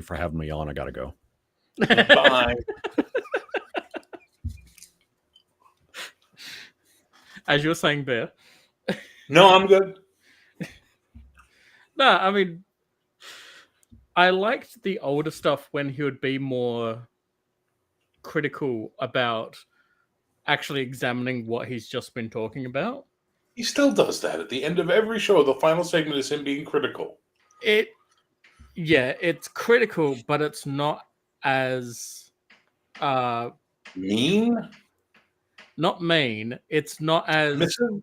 for having me on. I gotta go. Bye. As you were saying, Bear. No, I'm good. No, I mean, I liked the older stuff when he would be more critical about actually examining what he's just been talking about. He still does that at the end of every show. The final segment is him being critical. It's critical, but it's not as mean. Not mean. It's not as Missing.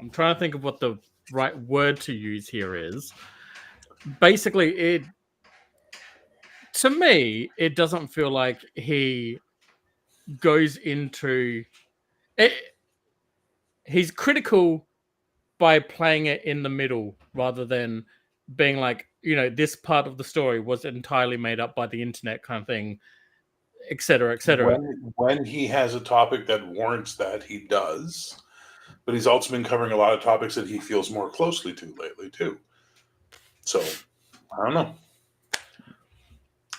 I'm trying to think of what the right word to use here is. Basically, to me, it doesn't feel like he goes into it. He's critical by playing it in the middle rather than being like, this part of the story was entirely made up by the internet kind of thing, etc., etc. When he has a topic that warrants that, he does. But he's also been covering a lot of topics that he feels more closely to lately, too. So, I don't know.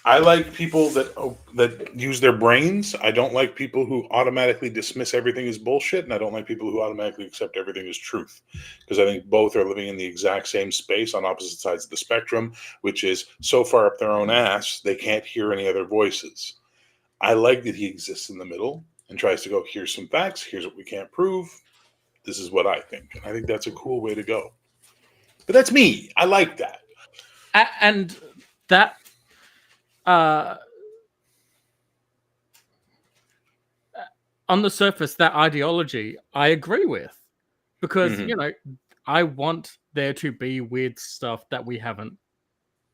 I like people that use their brains. I don't like people who automatically dismiss everything as bullshit, and I don't like people who automatically accept everything as truth. Because I think both are living in the exact same space on opposite sides of the spectrum, which is so far up their own ass, they can't hear any other voices. I like that he exists in the middle and tries to go, here's some facts, here's what we can't prove. This is what I think. And I think that's a cool way to go. But that's me. I like that. And that on the surface, that ideology I agree with. Because, I want there to be weird stuff that we haven't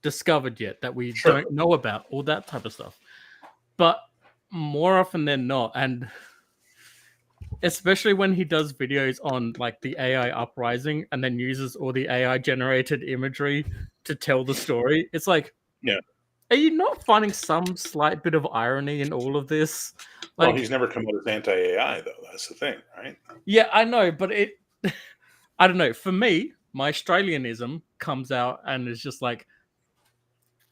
discovered yet, that we don't know about, all that type of stuff. But more often than not, and especially when he does videos on like the AI uprising and then uses all the AI generated imagery to tell the story, it's like, are you not finding some slight bit of irony in all of this? Well, he's never come out as anti-AI, though. That's the thing, right? Yeah, I know, but I don't know. For me, my Australianism comes out and is just like,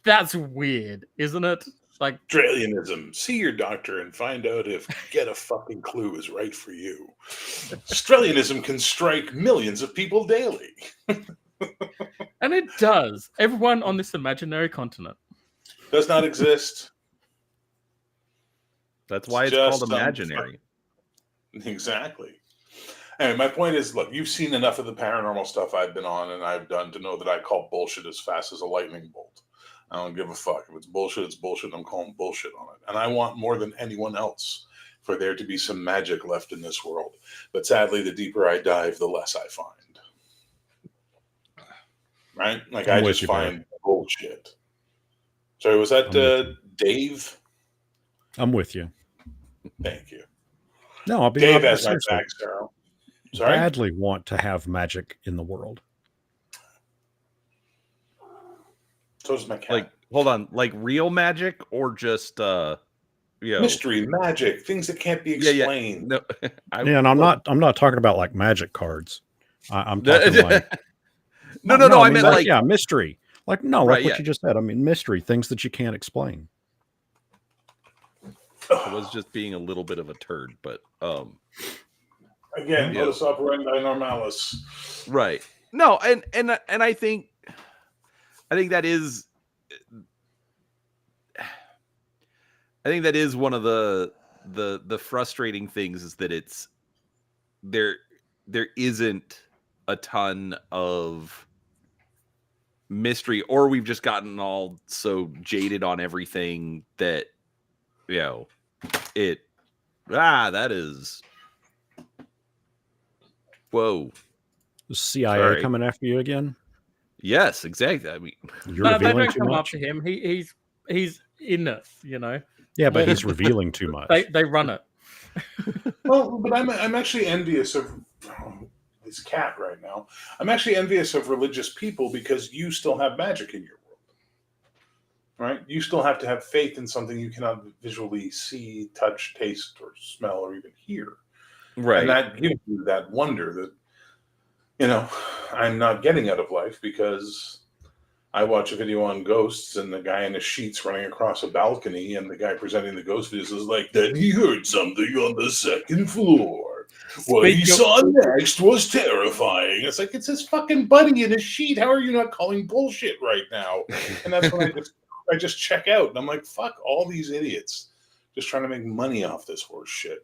that's weird, isn't it? Like Australianism. See your doctor and find out if get a fucking clue is right for you. Australianism can strike millions of people daily. And it does. Everyone on this imaginary continent does not exist. That's why it's called imaginary. Exactly. Anyway, my point is, look, you've seen enough of the paranormal stuff I've been on and I've done to know that I call bullshit as fast as a lightning bolt. I don't give a fuck. If it's bullshit, it's bullshit. I'm calling bullshit on it. And I want more than anyone else for there to be some magic left in this world. But sadly, the deeper I dive, the less I find. Right? Like, I just find bullshit. Sorry, was that Dave? I'm with you. Thank you. No, I'll be Dave has my back, Sarah. Sorry? Badly want to have magic in the world. So does my cat. Like, hold on, like real magic or just mystery, magic, things that can't be explained. No, and I'm not talking about like magic cards. I'm talking like no. I meant like mystery. Like like what you just said. I mean, mystery, things that you can't explain. I was just being a little bit of a turd, but again, modus operandi normalis. Right. No, and I think that is one of the frustrating things is that it's there isn't a ton of mystery, or we've just gotten all so jaded on everything that that is whoa. The CIA coming after you again? Yes, exactly. I mean, they don't come after him. He's in it, Yeah, but he's revealing too much. They run it. Well, but I'm actually envious of this cat right now. I'm actually envious of religious people because you still have magic in your world, right? You still have to have faith in something you cannot visually see, touch, taste, or smell, or even hear. Right. And that gives you that wonder that, I'm not getting out of life, because I watch a video on ghosts and the guy in the sheets running across a balcony, and the guy presenting the ghost videos is like, then he heard something on the second floor. What he saw next was terrifying. It's like, it's his fucking buddy in a sheet. How are you not calling bullshit right now? And that's when I just check out. And I'm like, fuck all these idiots just trying to make money off this horse shit,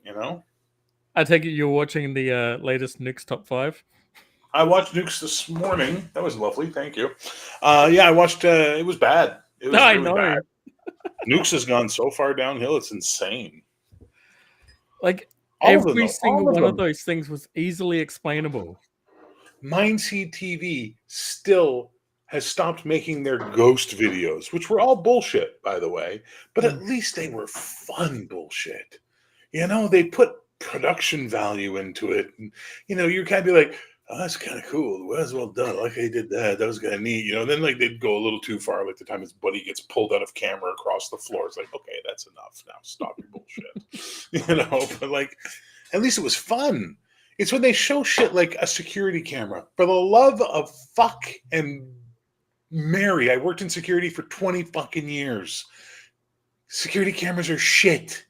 I take it you're watching the latest Nukes Top 5? I watched Nukes this morning. That was lovely. Thank you. Yeah, I watched. It was bad. It was really bad. Nukes has gone so far downhill. It's insane. Like, every single one of those things was easily explainable. Mindseed TV still has stopped making their ghost videos, which were all bullshit, by the way. But at least they were fun bullshit. They put production value into it. And, you kind of be like, oh, that's kind of cool. It was well done. Like I did that. That was kind of neat. Then like they'd go a little too far. Like the time his buddy gets pulled out of camera across the floor. It's like, okay, that's enough. Now stop your bullshit. But like, at least it was fun. It's when they show shit like a security camera. For the love of fuck and Mary, I worked in security for 20 fucking years. Security cameras are shit.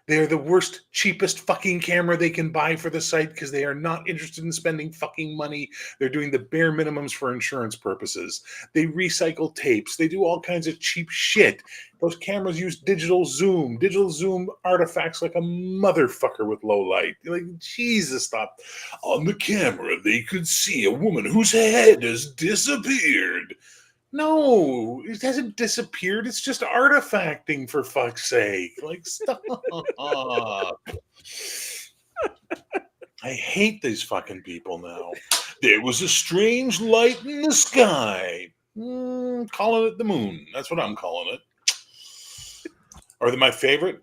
They are the worst, cheapest fucking camera they can buy for the site because they are not interested in spending fucking money. They're doing the bare minimums for insurance purposes. They recycle tapes. They do all kinds of cheap shit. Those cameras use digital zoom artifacts like a motherfucker with low light. You're like, Jesus, stop. On the camera, they could see a woman whose head has disappeared. No, it hasn't disappeared. It's just artifacting, for fuck's sake. Like, stop. I hate these fucking people now. There was a strange light in the sky. Calling it the moon. That's what I'm calling it. Or my favorite,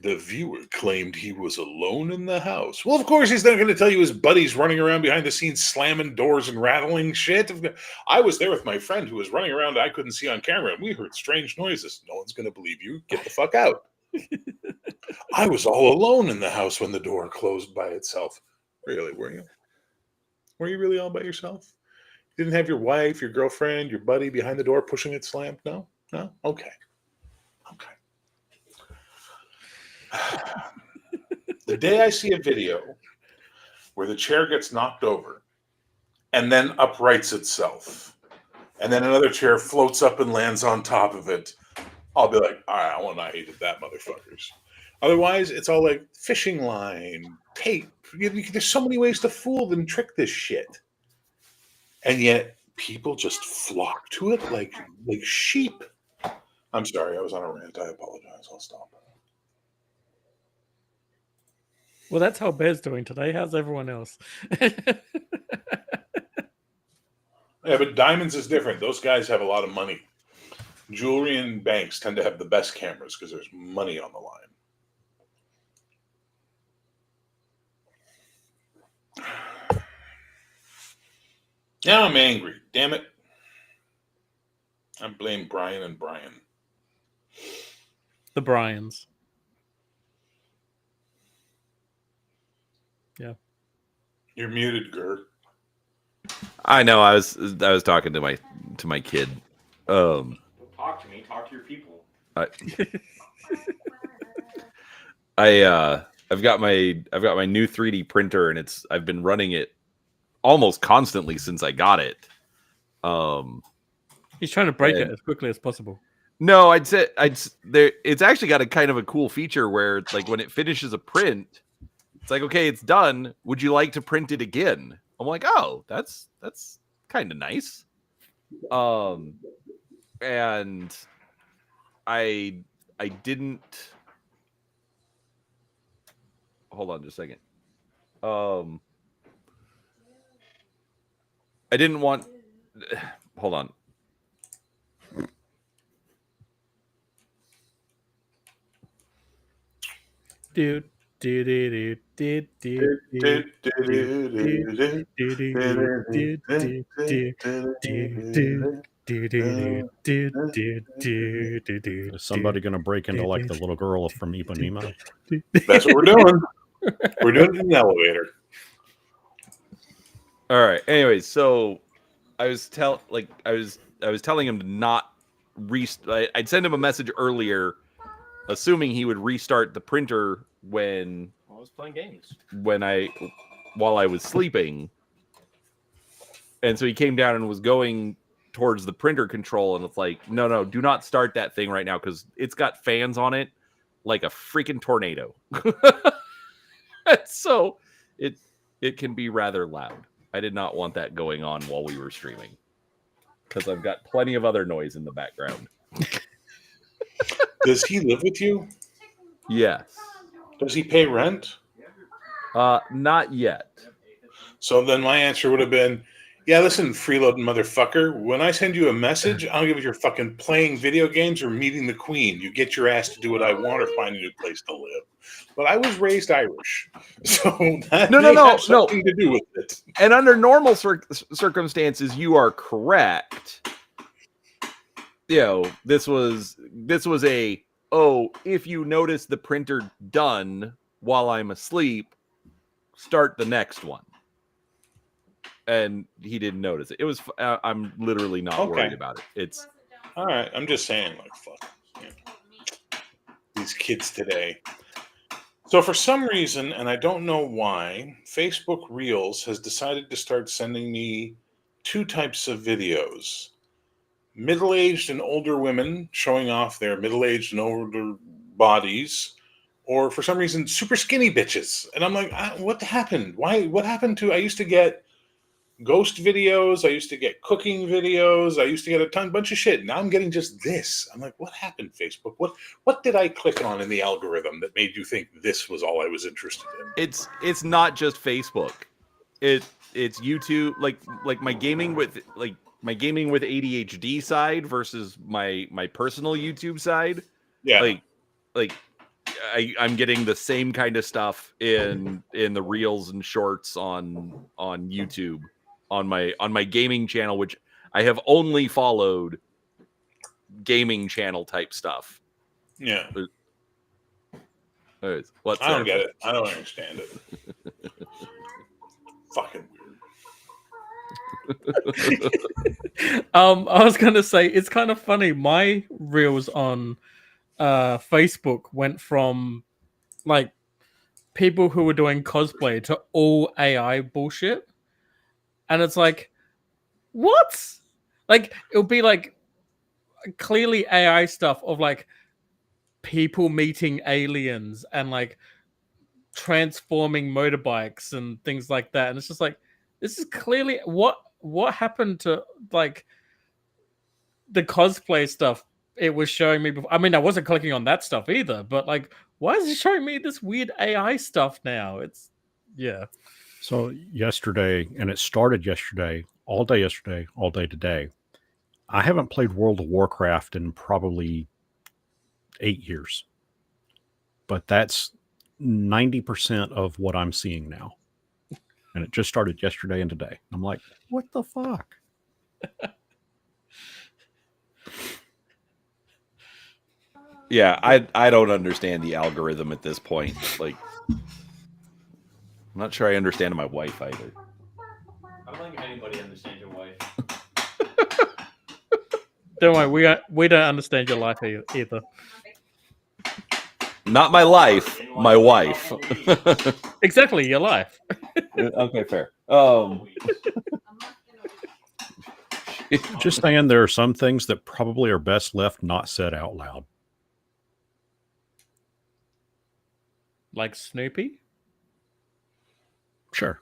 the viewer claimed he was alone in the house. Well, of course, he's not going to tell you his buddy's running around behind the scenes slamming doors and rattling shit. I was there with my friend who was running around I couldn't see on camera, and we heard strange noises. No one's going to believe you. Get the fuck out. I was all alone in the house when the door closed by itself. Really, were you? Were you really all by yourself? You didn't have your wife, your girlfriend, your buddy behind the door pushing it slammed? No? No? Okay. The day I see a video where the chair gets knocked over and then uprights itself, and then another chair floats up and lands on top of it, I'll be like, all right, well, I hated that, motherfuckers. Otherwise, it's all like fishing line, tape. There's so many ways to fool and trick this shit. And yet, people just flock to it like sheep. I'm sorry, I was on a rant. I apologize. I'll stop. Well, that's how Bear's doing today. How's everyone else? Yeah, but diamonds is different. Those guys have a lot of money. Jewelry and banks tend to have the best cameras because there's money on the line. Now I'm angry. Damn it. I blame Brian and Brian. The Bryans. Yeah. You're muted, Gert. I know. I was talking to my kid. Don't talk to me. Talk to your people. I've got my new 3D printer, and I've been running it almost constantly since I got it. He's trying to break it as quickly as possible. No, I'd say it's actually got a kind of a cool feature where it's like when it finishes a print, it's like, okay, it's done. Would you like to print it again? I'm like, oh, that's kind of nice. And I didn't. Hold on just a second. I didn't want. Hold on. Dude. Is somebody going to break into like the little girl from Ipanema? That's what we're doing. We're doing it in an elevator. All right. Anyways, so I was telling him to not I'd send him a message earlier, assuming he would restart the printer when I was playing games. while I was sleeping. And so he came down and was going towards the printer control, and it's like, no, do not start that thing right now because it's got fans on it like a freaking tornado. So it can be rather loud. I did not want that going on while we were streaming because I've got plenty of other noise in the background. Does he live with you? Yes. Does he pay rent? Not yet. So then my answer would have been, yeah, listen, freeloading motherfucker. When I send you a message, I don't give a you're fucking playing video games or meeting the queen. You get your ass to do what I want or find a new place to live. But I was raised Irish, so that may have something to do with it. And under normal circumstances, you are correct. This was a, if you notice the printer done while I'm asleep, start the next one. And he didn't notice it. It was. I'm literally not worried about it. It's all right. I'm just saying, like, fuck these kids today. So for some reason, and I don't know why, Facebook Reels has decided to start sending me two types of videos: middle-aged and older women showing off their middle-aged and older bodies, or for some reason, super skinny bitches. And I'm like, what happened? Why? What happened to? I used to get ghost videos. I used to get cooking videos. I used to get a bunch of shit. Now I'm getting just this. I'm like, what happened, Facebook? What did I click on in the algorithm that made you think this was all I was interested in? It's not just Facebook. It's YouTube. Like my gaming with ADHD side versus my personal YouTube side. Yeah. I'm getting the same kind of stuff in the reels and shorts on YouTube on my gaming channel, which I have only followed gaming channel type stuff. Yeah. What's I don't get it. I don't understand it. Fucking weird. I was gonna say it's kind of funny. My reels on Facebook went from like people who were doing cosplay to all AI bullshit. And it's like, what? Like, it'll be like clearly AI stuff of like people meeting aliens and like transforming motorbikes and things like that. And it's just like, this is clearly what happened to like the cosplay stuff it was showing me before. I mean, I wasn't clicking on that stuff either, but like, why is it showing me this weird AI stuff now? It's, yeah. So yesterday, and it started yesterday, all day today. I haven't played World of Warcraft in probably 8 years. But that's 90% of what I'm seeing now. And it just started yesterday and today. I'm like, what the fuck? Yeah, I don't understand the algorithm at this point. Like, I'm not sure I understand my wife either. I don't think anybody understands your wife. Don't worry, we don't understand your life either. Not my life, my wife. Exactly, your life. Okay, fair. Just saying, there are some things that probably are best left not said out loud. Like Snoopy? Sure.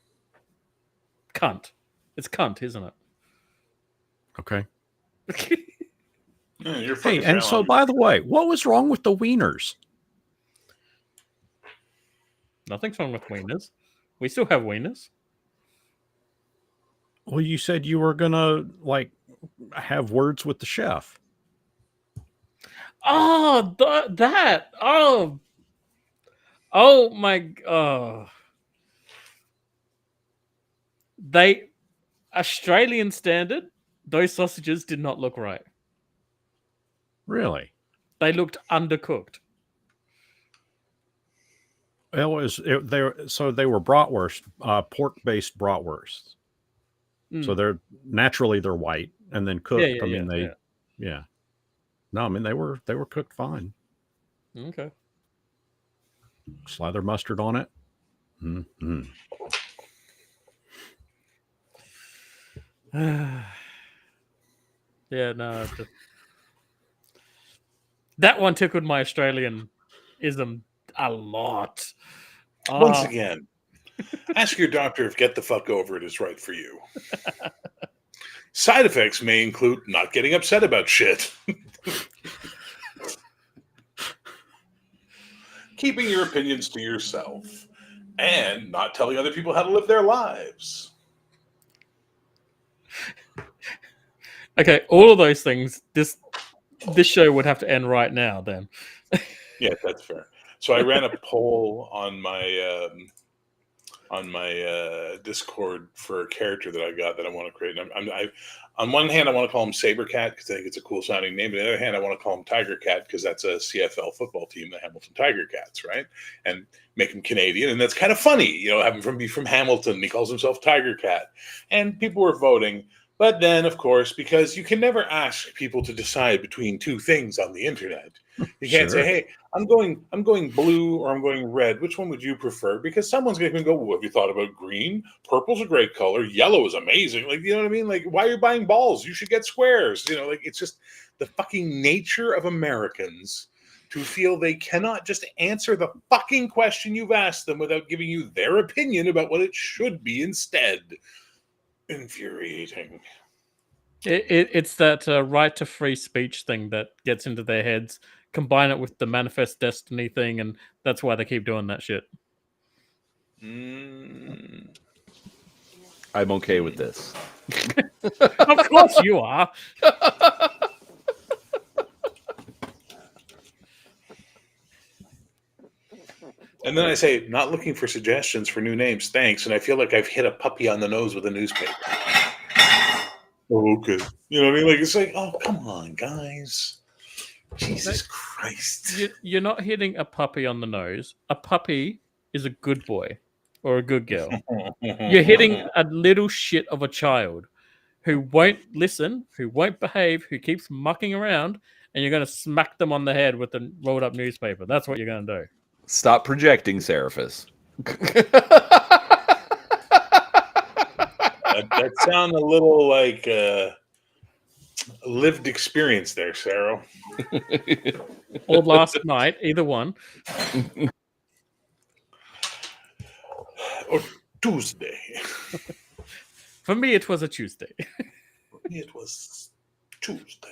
Cunt. It's cunt, isn't it? Okay. Yeah, you're Hey, and so by the way, what was wrong with the wieners? Nothing's wrong with wieners. We still have wieners. Well, you said you were gonna like have words with the chef. Oh, that. Oh my. They Australian standard. Those sausages did not look right. Really? They looked undercooked. It was they were bratwurst, pork-based bratwursts. So Mm. they're white, and then Yeah, cooked. yeah, I mean, yeah. yeah. No, I mean they were cooked fine. Okay. Slather mustard on it. Mm-hmm. Yeah, no. That one tickled my Australian-ism a lot. Once Ah, again, ask your doctor if get the fuck over it is right for you. Side effects may include not getting upset about shit, keeping your opinions to yourself, and not telling other people how to live their lives. okay, all of those things. This show would have to end right now. Then. Yeah, that's fair. So I ran a poll on my Discord for a character that I got that I want to create. On one hand, I want to call him Sabercat because I think it's a cool sounding name. But on the other hand, I want to call him Tiger Cat because that's a CFL football team, the Hamilton Tiger Cats, right? And make him Canadian, and that's kind of funny, have him be from Hamilton. He calls himself Tiger Cat, and people were voting. But then, of course, because you can never ask people to decide between two things on the internet, you can't say, "Hey, I'm going blue or I'm going red. Which one would you prefer?" Because someone's going to go, "Well, have you thought about green? Purple's a great color. Yellow is amazing." Like, you know what I mean? Like, why are you buying balls? You should get squares. Like it's just the fucking nature of Americans to feel they cannot just answer the fucking question you've asked them without giving you their opinion about what it should be instead. Infuriating. It's that right to free speech thing that gets into their heads. Combine it with the manifest destiny thing, and that's why they keep doing that shit. Mm. I'm okay with this. Of course you are. And then I say, not looking for suggestions for new names, thanks. And I feel like I've hit a puppy on the nose with a newspaper. Oh, okay. You know what I mean? Like, it's like, oh, come on, guys. Jesus Christ. You're not hitting a puppy on the nose. A puppy is a good boy or a good girl. You're hitting a little shit of a child who won't listen, who won't behave, who keeps mucking around, and you're going to smack them on the head with a rolled up newspaper. That's what you're going to do. Stop projecting, Seraphis. That sound a little like lived experience there, Sarah. Or last night, either one. Or Tuesday. For me, it was a Tuesday. It was Tuesday.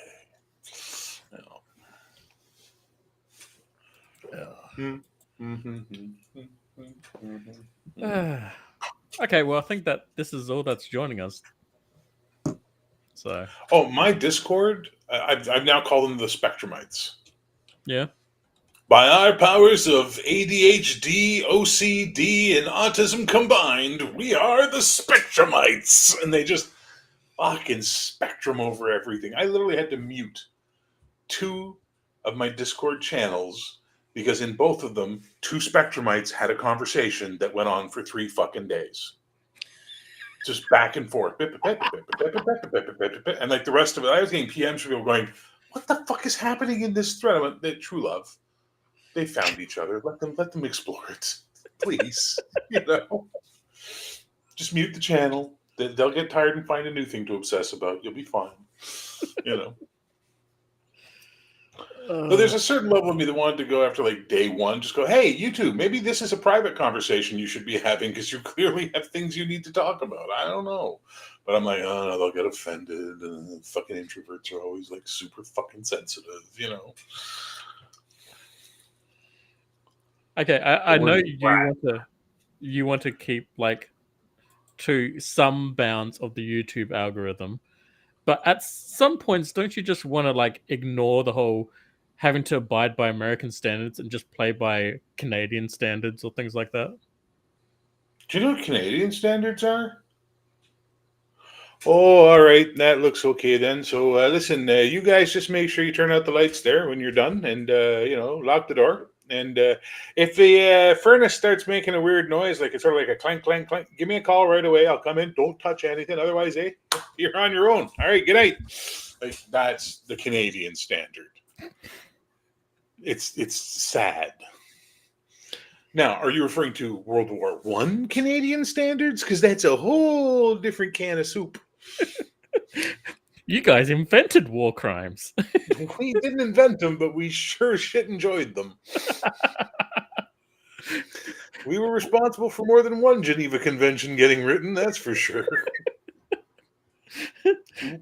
Okay, well, I think that this is all that's joining us. So, Oh, my Discord, I've now called them the Spectrumites. yeah. By our powers of ADHD, OCD, and autism combined, we are the Spectrumites. And they just fucking spectrum over everything. I literally had to mute 2 of my Discord channels because in both of them, 2 Spectrumites had a conversation that went on for 3 fucking days. Just back and forth. And like the rest of it, I was getting PMs from people going, "What the fuck is happening in this thread?" I went, "They're true love. They found each other. Let them explore it. Please." Just mute the channel. They'll get tired and find a new thing to obsess about. You'll be fine. But there's a certain level of me that wanted to go after like day one, just go, "Hey, you two, maybe this is a private conversation you should be having because you clearly have things you need to talk about." I don't know. But I'm like, oh no, they'll get offended. And fucking introverts are always like super fucking sensitive, Okay, I know you want to keep like to some bounds of the YouTube algorithm, but at some points, don't you just want to like ignore the whole having to abide by American standards and just play by Canadian standards or things like that? Do you know what Canadian standards are? Oh, all right. That looks okay then. So listen, you guys just make sure you turn out the lights there when you're done and, lock the door. And if the furnace starts making a weird noise, like it's sort of like a clank, clank, clank, give me a call right away. I'll come in. Don't touch anything. Otherwise, you're on your own. All right, good night. Like, that's the Canadian standard. It's sad. Now, are you referring to World War I Canadian standards? Because that's a whole different can of soup. You guys invented war crimes. We didn't invent them, but we sure shit enjoyed them. We were responsible for more than one Geneva Convention getting written, that's for sure.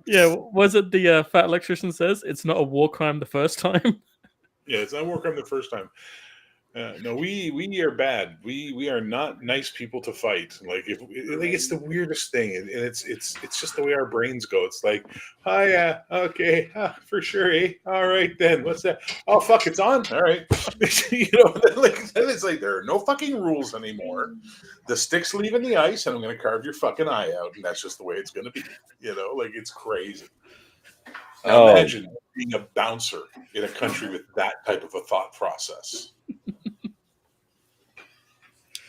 Yeah, was it the fat electrician says it's not a war crime the first time? Yeah, it's not war crime the first time. No, we are bad. We are not nice people to fight. Like it's the weirdest thing, and it's just the way our brains go. It's like, oh yeah, okay, for sure, all right then. What's that? Oh fuck, it's on. All right, then it's like there are no fucking rules anymore. The stick's leaving the ice, and I'm gonna carve your fucking eye out, and that's just the way it's gonna be. Like it's crazy. Now imagine being a bouncer in a country with that type of a thought process.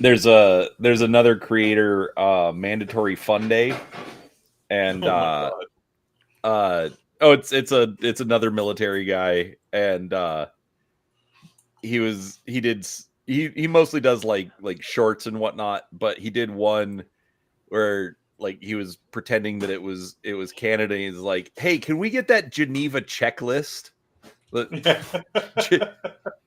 There's another creator, Mandatory Fun Day, and it's another military guy, and he mostly does like shorts and whatnot, but he did one where like he was pretending that it was Canada, and he's like, hey, can we get that Geneva checklist?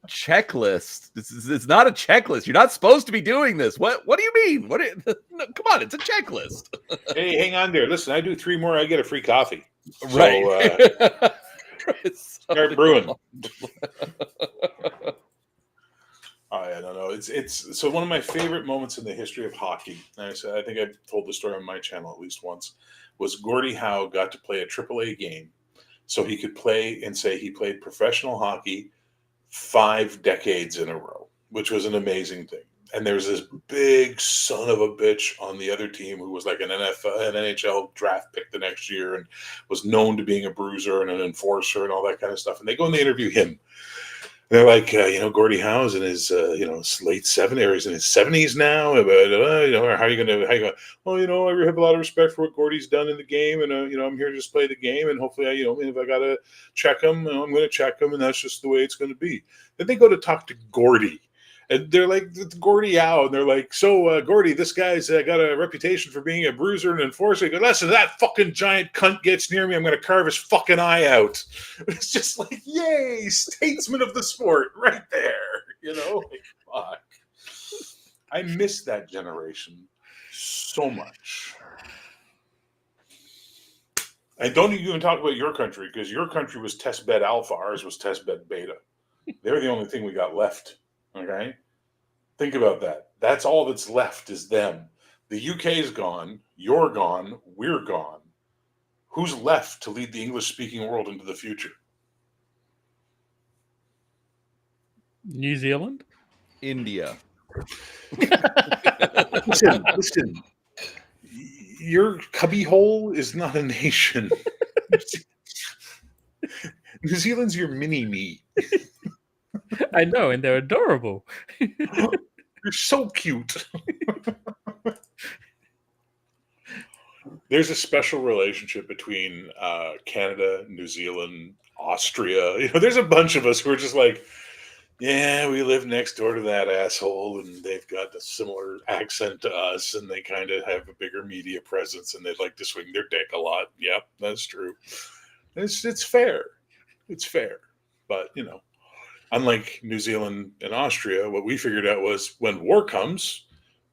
Checklist. It's not a checklist. You're not supposed to be doing this. What do you mean? No, come on, it's a checklist. Hey, hang on there. Listen, I do 3 more, I get a free coffee. Right. Start brewing. Oh yeah, no. It's so one of my favorite moments in the history of hockey. I think I've told the story on my channel at least once. Was Gordie Howe got to play a AAA game, so he could play and say he played professional hockey 5 decades in a row, which was an amazing thing. And there was this big son of a bitch on the other team who was like an NHL draft pick the next year and was known to being a bruiser and an enforcer and all that kind of stuff. And they go and they interview him. They're like, Gordie Howe's in his, late 70s, or he's in his 70s now. How are you going to, well, I have a lot of respect for what Gordie's done in the game. And, I'm here to just play the game. And hopefully, if I got to check him, I'm going to check him. And that's just the way it's going to be. Then they go to talk to Gordie. And they're like, Gordie Howe. And they're like, so, Gordie, this guy's got a reputation for being a bruiser and enforcer. He goes, listen, that fucking giant cunt gets near me, I'm going to carve his fucking eye out. It's just like, yay, statesman of the sport right there. Like, fuck. I miss that generation so much. I don't even talk about your country, because your country was test bed alpha. Ours was test bed beta. They're the only thing we got left. Okay, think about that. That's all that's left is them. The UK's gone. You're gone. We're gone. Who's left to lead the English-speaking world into the future? New Zealand? India. Listen. Your cubbyhole is not a nation. New Zealand's your mini-me. I know, and they're adorable. You're so cute. There's a special relationship between Canada, New Zealand, Austria. There's a bunch of us who are just like, yeah, we live next door to that asshole, and they've got a similar accent to us, and they kind of have a bigger media presence, and they like to swing their dick a lot. Yep, that's true. It's fair. It's fair. But, unlike New Zealand and Austria, what we figured out was when war comes,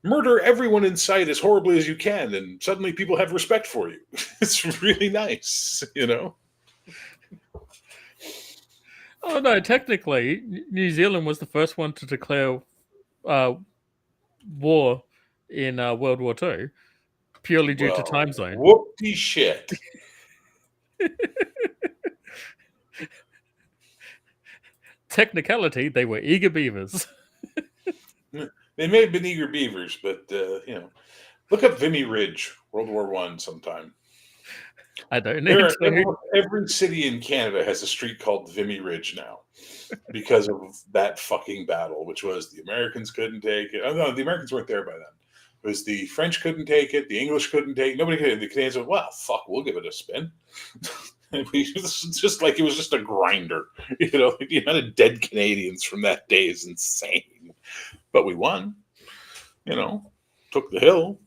murder everyone in sight as horribly as you can, and suddenly people have respect for you. It's really nice, Oh, no, technically, New Zealand was the first one to declare war in World War II, purely due to time zone. Whoopty shit. Technicality, they were eager beavers. They may have been eager beavers, but, look up Vimy Ridge, World War I sometime. I don't need to. Every city in Canada has a street called Vimy Ridge now because of that fucking battle, which was the Americans couldn't take it. Oh, no, the Americans weren't there by then. It was the French couldn't take it, the English couldn't take it, nobody could. The Canadians went, well, fuck, we'll give it a spin. It's just like it was just a grinder. The amount of dead Canadians from that day is insane. But we won. Took the hill.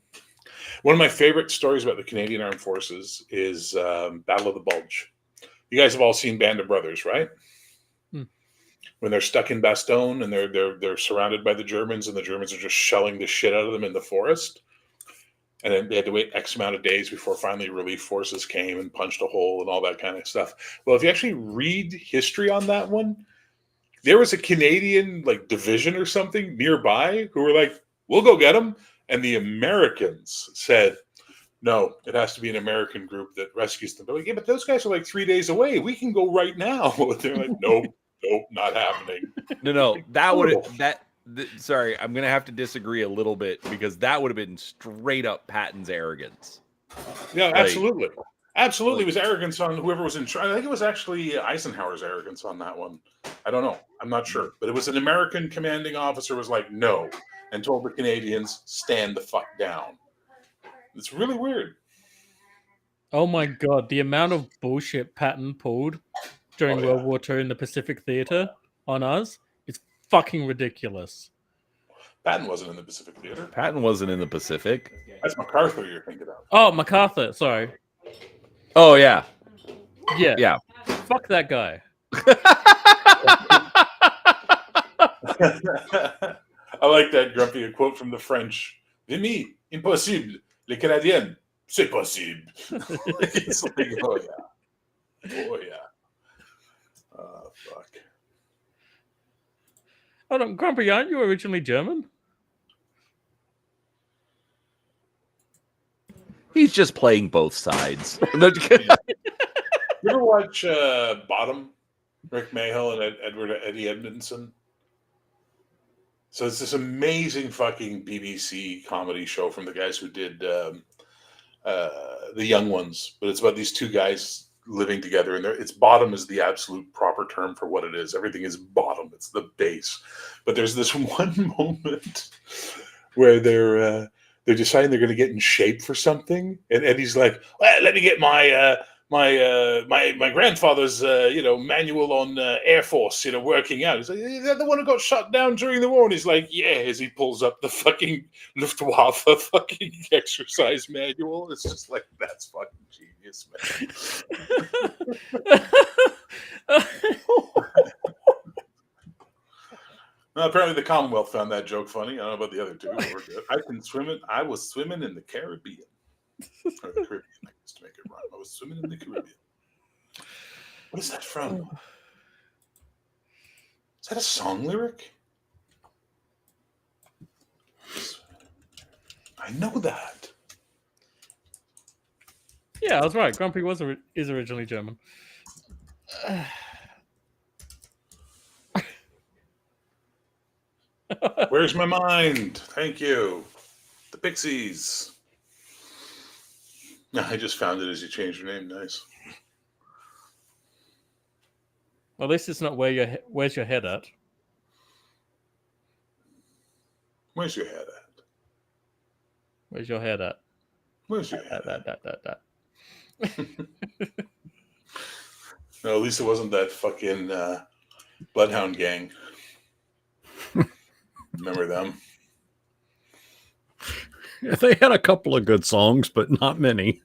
One of my favorite stories about the Canadian Armed Forces is Battle of the Bulge. You guys have all seen Band of Brothers, right? When they're stuck in Bastogne and they're surrounded by the Germans, and the Germans are just shelling the shit out of them in the forest. And then they had to wait X amount of days before finally relief forces came and punched a hole and all that kind of stuff. Well, if you actually read history on that one, there was a Canadian division or something nearby who were like, we'll go get them. And the Americans said, no, it has to be an American group that rescues them. They're like, yeah, but those guys are 3 days away. We can go right now. They're like, nope, not happening. No, sorry, I'm going to have to disagree a little bit because that would have been straight up Patton's arrogance. Yeah, absolutely. Absolutely. It was arrogance on whoever was in charge. I think it was actually Eisenhower's arrogance on that one. I don't know. I'm not sure. But it was an American commanding officer was like, no, and told the Canadians, stand the fuck down. It's really weird. Oh my God. The amount of bullshit Patton pulled during World War II in the Pacific Theater on us is fucking ridiculous. Patton wasn't in the Pacific Theater. Patton wasn't in the Pacific. That's MacArthur you're thinking of. Oh, MacArthur. Sorry. Oh, yeah. Yeah. Fuck that guy. I like that, Grumpy. A quote from the French. Vimy, impossible. Les Canadiens, c'est possible. It's like, oh, yeah. Oh, yeah. Oh, fuck. Hold on, Grumpy, aren't you originally German? He's just playing both sides. You ever watch Bottom? Rick Mayhill and Eddie Edmondson? So it's this amazing fucking BBC comedy show from the guys who did The Young Ones. But it's about these two guys living together, and it's bottom is the absolute proper term for what it is. Everything is bottom. It's the base. But there's this one moment where they're deciding they're going to get in shape for something, and Eddie's like, well, let me get my grandfather's manual on Air Force working out. He's like, is that the one who got shot down during the war? And he's like, yeah, as he pulls up the fucking Luftwaffe fucking exercise manual. It's just like, that's fucking genius, man. Well, apparently the Commonwealth found that joke funny. I don't know about the other two. I was swimming in the Caribbean. Or the Caribbean, I guess, to make it rhyme. I was swimming in the Caribbean. What is that from? Is that a song lyric? I know that. Yeah, I was right. Grumpy is originally German. Where's my mind? Thank you. The Pixies. No, I just found it as you changed your name. Nice. Well, at least it's not where's your head at. Where's your head at? Where's your head at? Where's your head at? That. No, at least it wasn't that fucking Bloodhound Gang. Remember them? Yeah, they had a couple of good songs, but not many.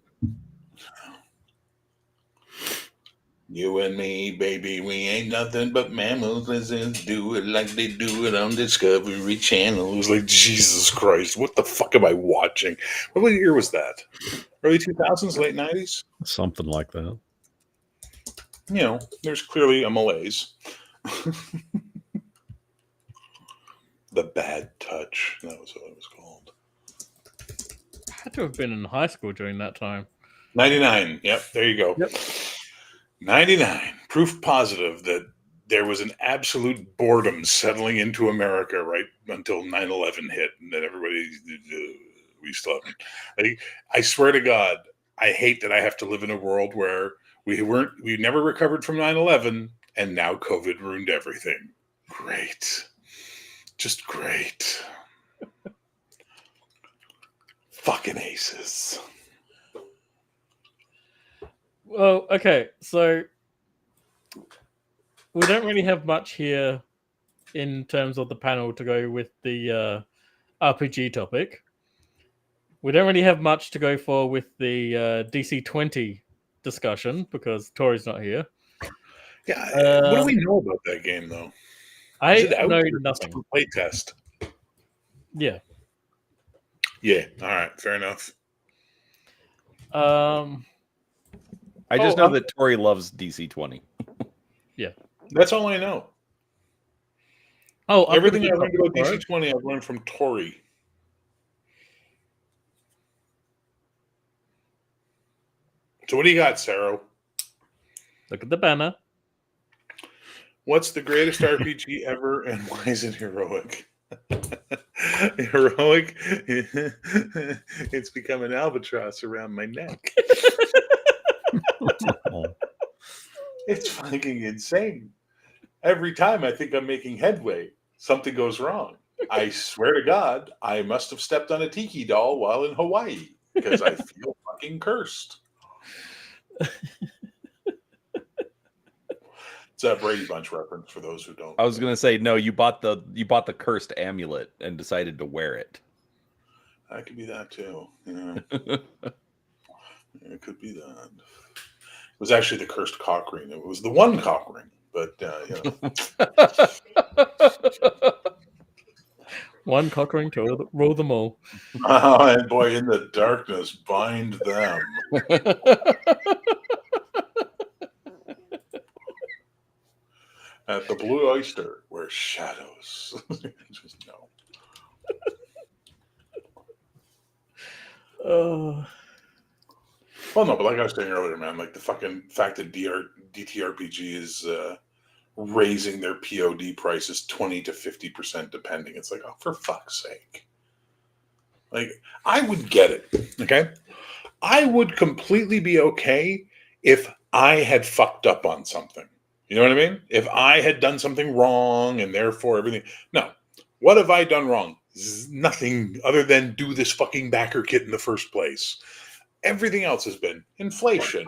You and me, baby, we ain't nothing but mammals. Let's do it like they do it on Discovery Channel. It was like, Jesus Christ, what the fuck am I watching? What year was that? Early 2000s, late 90s? Something like that. There's clearly a malaise. The Bad Touch. That was what it was called. I had to have been in high school during that time. 99. Yep, there you go. Yep. 99. Proof positive that there was an absolute boredom settling into America right until 9/11 hit, and then everybody we still haven't. I swear to God, I hate that I have to live in a world where we never recovered from 9/11, and now COVID ruined everything. Great. Just great. Fucking aces. Well, okay, so we don't really have much here in terms of the panel to go with the RPG topic. We don't really have much to go for with the DC-20 discussion because Tori's not here. Yeah, what do we know about that game, though? Is it I out know or just nothing. for play test? Yeah. Yeah, all right, fair enough. I just know that Tori loves DC-20. That's all I know. Oh, Everything I learned about DC-20, I've learned from Tori. So what do you got, Sarah? Look at the banner. What's the greatest RPG ever, and why is it heroic? Heroic? It's become an albatross around my neck. It's fucking insane. Every time I think I'm making headway, something goes wrong. I swear to God, I must have stepped on a tiki doll while in Hawaii because I feel fucking cursed. It's a Brady Bunch reference for those who don't. I was gonna say no. You bought the cursed amulet and decided to wear it. That could be that too. Yeah. It could be that. It was actually the cursed cock ring. It was the one cock ring, but One cock ring to rule them all. Oh, and boy, in the darkness, bind them. At the Blue Oyster, where shadows just no. Oh. Well, no, but like I was saying earlier, man, like the fucking fact that DTRPG is raising their POD prices 20 to 50% depending. It's like, oh, for fuck's sake. Like, I would get it, okay? I would completely be okay if I had fucked up on something. You know what I mean? If I had done something wrong and therefore everything. No. What have I done wrong? Nothing other than do this fucking backer kit in the first place. Everything else has been inflation,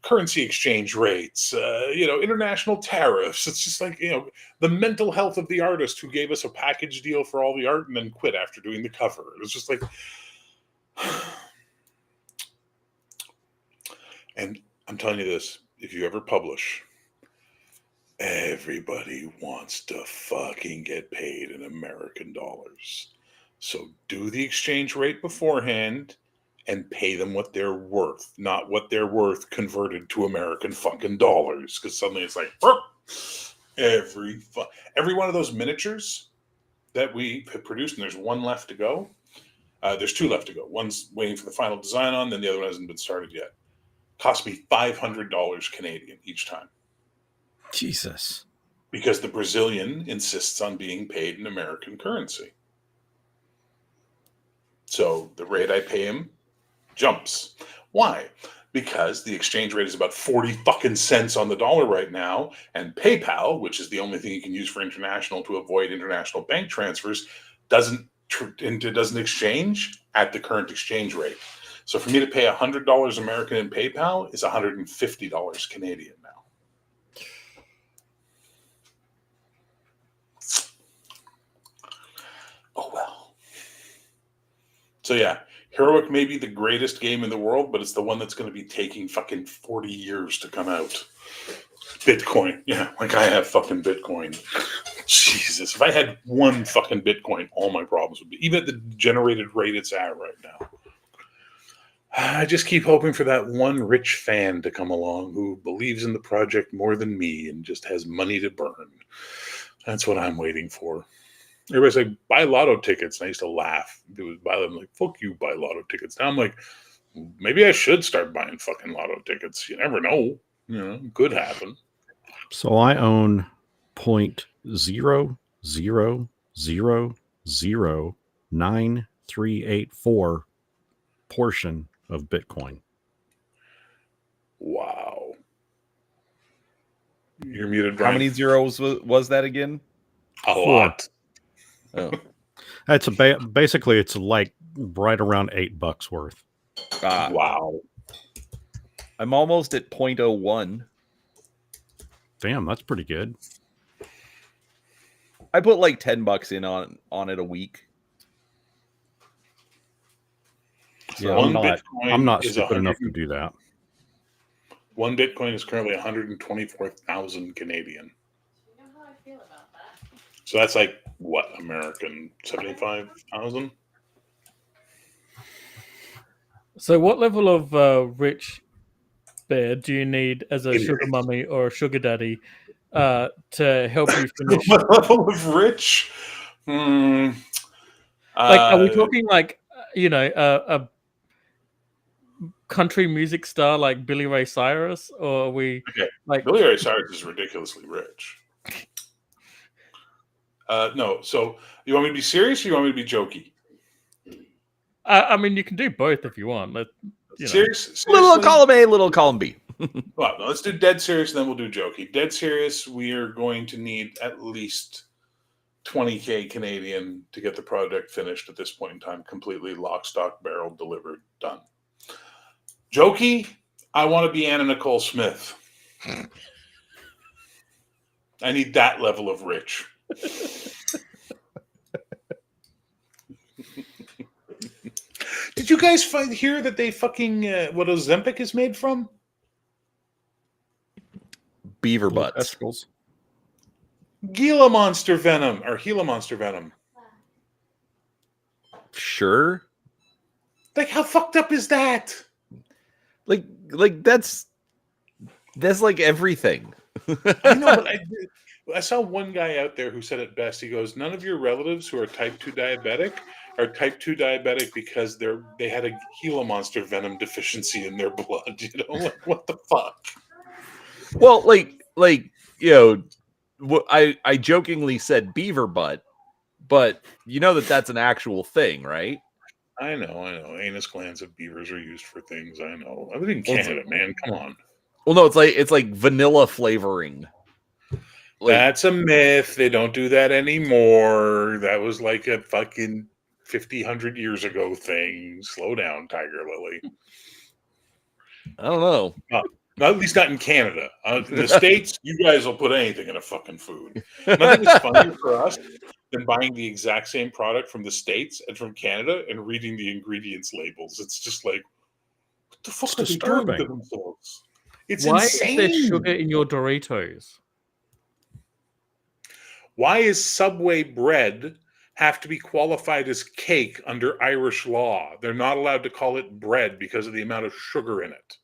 currency exchange rates, international tariffs. It's just like, the mental health of the artist who gave us a package deal for all the art and then quit after doing the cover. It was just like, and I'm telling you this, if you ever publish, everybody wants to fucking get paid in American dollars. So do the exchange rate beforehand and pay them what they're worth, not what they're worth converted to American fucking dollars. Because suddenly it's like, every one of those miniatures that we have produced, and there's one left to go. There's two left to go. One's waiting for the final design on, then the other one hasn't been started yet. Cost me $500 Canadian each time. Jesus. Because the Brazilian insists on being paid in American currency. So the rate I pay him jumps. Why? Because the exchange rate is about 40 fucking cents on the dollar right now, and PayPal, which is the only thing you can use for international to avoid international bank transfers, doesn't exchange at the current exchange rate. So for me to pay $100 American in PayPal is $150 Canadian now. Oh well. So yeah, Heroic may be the greatest game in the world, but it's the one that's going to be taking fucking 40 years to come out. Bitcoin. Yeah, like I have fucking Bitcoin. Jesus, if I had one fucking Bitcoin, all my problems would be, even at the generated rate it's at right now. I just keep hoping for that one rich fan to come along who believes in the project more than me and just has money to burn. That's what I'm waiting for. Everybody's like, buy lotto tickets. And I used to laugh. It was buy them, like, fuck you, buy lotto tickets. Now I'm like, maybe I should start buying fucking lotto tickets. You never know. It could happen. So I own 0.00009384 portion of Bitcoin. Wow. You're muted, How Brian. many zeros was that again? A 4. lot. Oh, That's basically it's like right around $8 worth. Wow. I'm almost at 0.01. Damn, that's pretty good. I put like $10 in on it a week. Yeah, One I'm not is stupid 100 enough to do that. One Bitcoin is currently 124,000 Canadian. You know how I feel about that. So that's like what, American 75,000? So, what level of rich bear do you need as a Idiot. sugar mummy or a sugar daddy to help you finish? What level of rich? Like, are we talking like a country music star like Billy Ray Cyrus, or are we Okay. like Billy Ray Cyrus is ridiculously rich. No, so you want me to be serious or you want me to be jokey? I mean, you can do both if you want. Serious? Little Seriously? column A, little column B. Well, no, let's do dead serious, then we'll do jokey. Dead serious, we are going to need at least 20K Canadian to get the project finished at this point in time, completely lock, stock, barrel, delivered, done. Jokey, I want to be Anna Nicole Smith. I need that level of rich. Did you guys hear that they fucking what Ozempic is made from? Beaver butts. Testicles. Gila monster venom or Gila monster venom. Sure. Like, how fucked up is that? Like that's like everything. I know, but I saw one guy out there who said it best. He goes, "None of your relatives who are type 2 diabetic are type 2 diabetic because they had a Gila monster venom deficiency in their blood." You know, like, what the fuck? Well, I jokingly said beaver butt, but you know that's an actual thing, right? I know. Anus glands of beavers are used for things. I know. I live in Canada, man. Come on. Well, no, it's like vanilla flavoring. Like, That's a myth. They don't do that anymore. That was like a fucking 50, 100 years ago thing. Slow down, Tiger Lily. I don't know. At least not in Canada. In the States, you guys will put anything in a fucking food. Nothing is funnier for us than buying the exact same product from the States and from Canada and reading the ingredients labels. It's just like, what the fuck are they doing to themselves? It's why insane. is there sugar in your Doritos? Why is Subway bread have to be qualified as cake under Irish law? They're not allowed to call it bread because of the amount of sugar in it.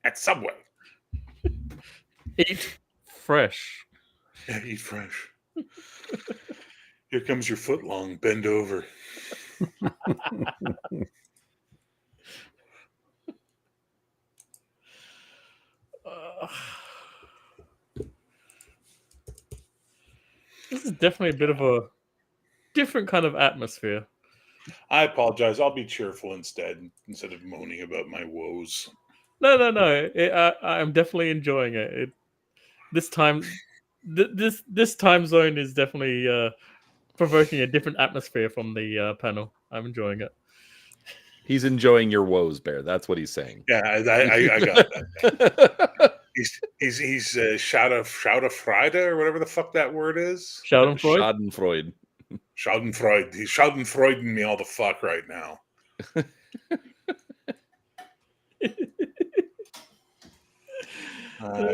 At Subway. Eat fresh. Yeah, eat fresh. Here comes your foot long. Bend over. This is definitely a bit of a different kind of atmosphere. I apologize. I'll be cheerful instead of moaning about my woes. No. I'm definitely enjoying it. This time zone is definitely provoking a different atmosphere from the panel. I'm enjoying it. He's enjoying your woes, Bear. That's what he's saying. Yeah, I got that. He's Schadenfreude or whatever the fuck that word is. Schadenfreude. Schadenfreude. He's Schadenfreuding me all the fuck right now.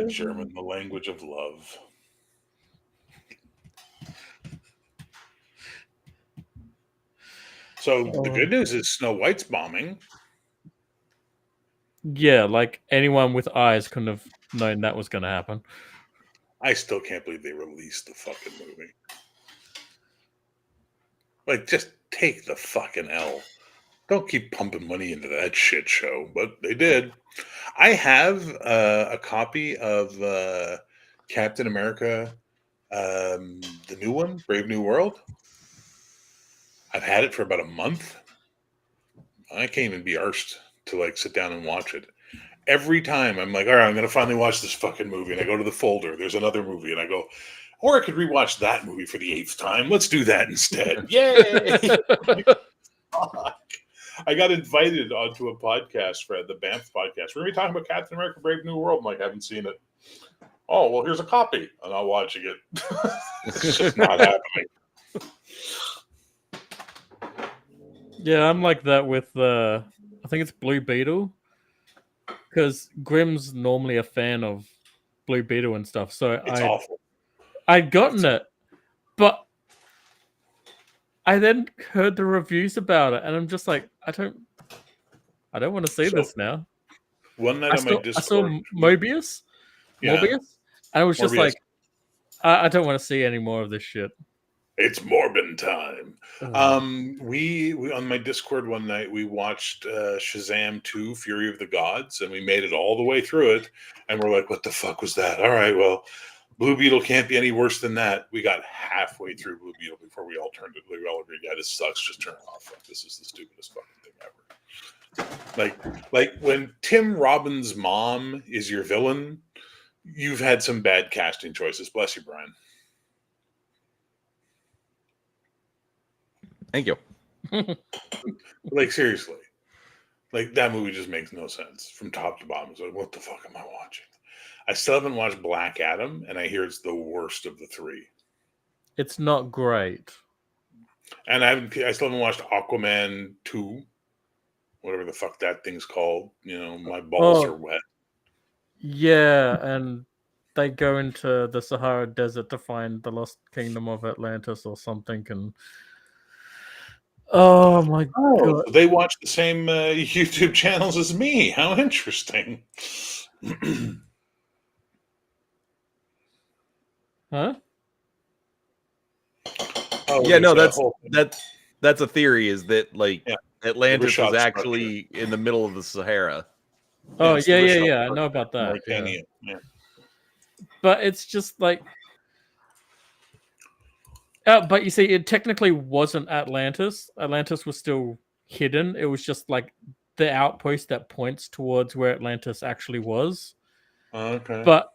German, the language of love. So the good news is Snow White's bombing. Yeah, like anyone with eyes couldn't have known that was going to happen. I still can't believe they released the fucking movie. Like, just take the fucking L. Don't keep pumping money into that shit show, but they did. I have a copy of Captain America, the new one, Brave New World. I've had it for about a month. I can't even be arsed to like sit down and watch it. Every time I'm like, all right, I'm going to finally watch this fucking movie. And I go to the folder. There's another movie. And I go, or I could rewatch that movie for the 8th time. Let's do that instead. Yay! Fuck. I got invited onto a podcast, Fred, the Banff podcast. We're going to be talking about Captain America Brave New World. I'm like, I haven't seen it. Oh, well, here's a copy. I'm not watching it. It's just not happening. Yeah, I'm like that with I think it's Blue Beetle, because Grimm's normally a fan of Blue Beetle and stuff. So It's awful. I'd gotten it, but I then heard the reviews about it, and I'm just like, I don't want to see this now. One night on my Discord, I saw Mobius, and I was just like, I don't want to see any more of this shit. It's Morbin time. We on my Discord one night we watched Shazam 2: Fury of the Gods, and we made it all the way through it, and we're like, what the fuck was that? All right, well, Blue Beetle can't be any worse than that. We got halfway through Blue Beetle before we all turned it. We all agreed, yeah, this sucks. Just turn it off. Fuck, this is the stupidest fucking thing ever. Like when Tim Robbins' mom is your villain, you've had some bad casting choices. Bless you, Brian. Thank you. Like seriously, like that movie just makes no sense from top to bottom. It's like, what the fuck am I watching? I still haven't watched Black Adam, and I hear it's the worst of the three. It's not great. And I still haven't watched Aquaman 2, whatever the fuck that thing's called. You know, my balls are wet. Yeah, and they go into the Sahara Desert to find the lost kingdom of Atlantis or something, and oh my god, they watch the same YouTube channels as me. How interesting. huh? Oh, Yeah, no, that's a theory. Is that like Atlantis was Rashad actually in the middle of the Sahara? Oh Yes, yeah. I know about that. Mauritania. Yeah. Yeah. But it's just like, but you see, it technically wasn't Atlantis. Atlantis was still hidden. It was just like the outpost that points towards where Atlantis actually was. Okay. But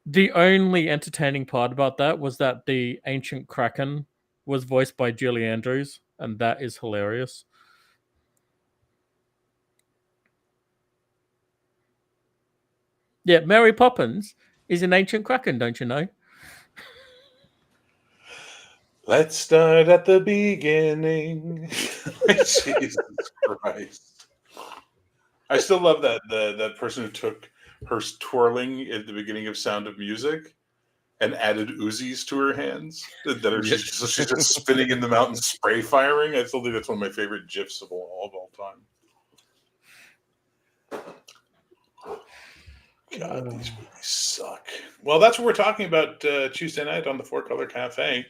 the only entertaining part about that was that the ancient Kraken was voiced by Julie Andrews, and that is hilarious. Yeah, Mary Poppins is an ancient Kraken, don't you know? Let's start at the beginning. Jesus Christ. I still love that person who took her twirling at the beginning of Sound of Music and added Uzis to her hands. She's just spinning in the mountain, spray firing. I still think that's one of my favorite GIFs of all time. God, these movies suck. Well, that's what we're talking about Tuesday night on the Four Color Cafe.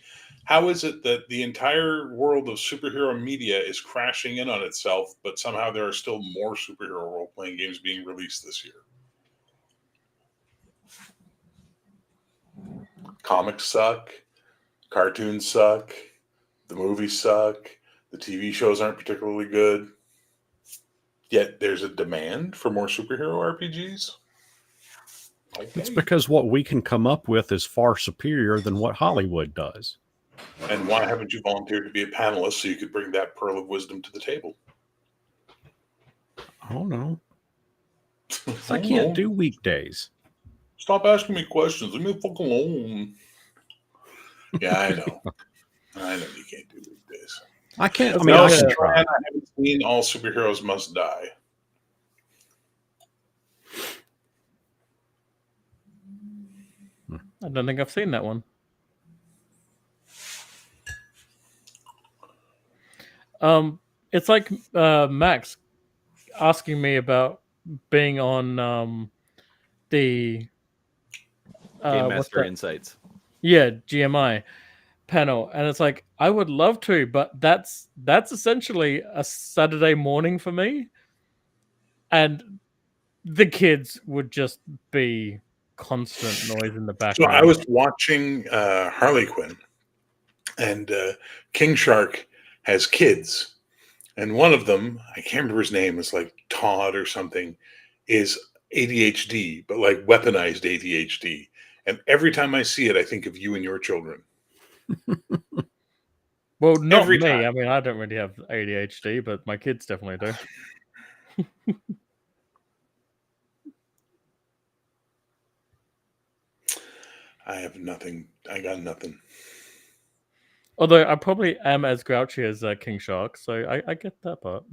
How is it that the entire world of superhero media is crashing in on itself, but somehow there are still more superhero role-playing games being released this year? Comics suck. Cartoons suck. The movies suck. The TV shows aren't particularly good. Yet there's a demand for more superhero RPGs. Okay. It's because what we can come up with is far superior than what Hollywood does. And why haven't you volunteered to be a panelist so you could bring that pearl of wisdom to the table? I don't know. I can't do weekdays. Stop asking me questions. Leave me the fuck alone. Yeah, I know. I know you can't do weekdays. I can't. I mean, No, I can try. I haven't seen All Superheroes Must Die. I don't think I've seen that one. It's like Max asking me about being on the Game what's Master that? Insights. Yeah, GMI panel, and it's like I would love to, but that's essentially a Saturday morning for me, and the kids would just be constant noise in the So background. I was watching Harley Quinn, and King Shark has kids, And one of them, I can't remember his name, is like Todd or something, is ADHD, but like weaponized ADHD. And every time I see it, I think of you and your children. Well, not Every me. time. I mean, I don't really have ADHD, but my kids definitely do. I have nothing. I got nothing. Although I probably am as grouchy as King Shark, so I get that part.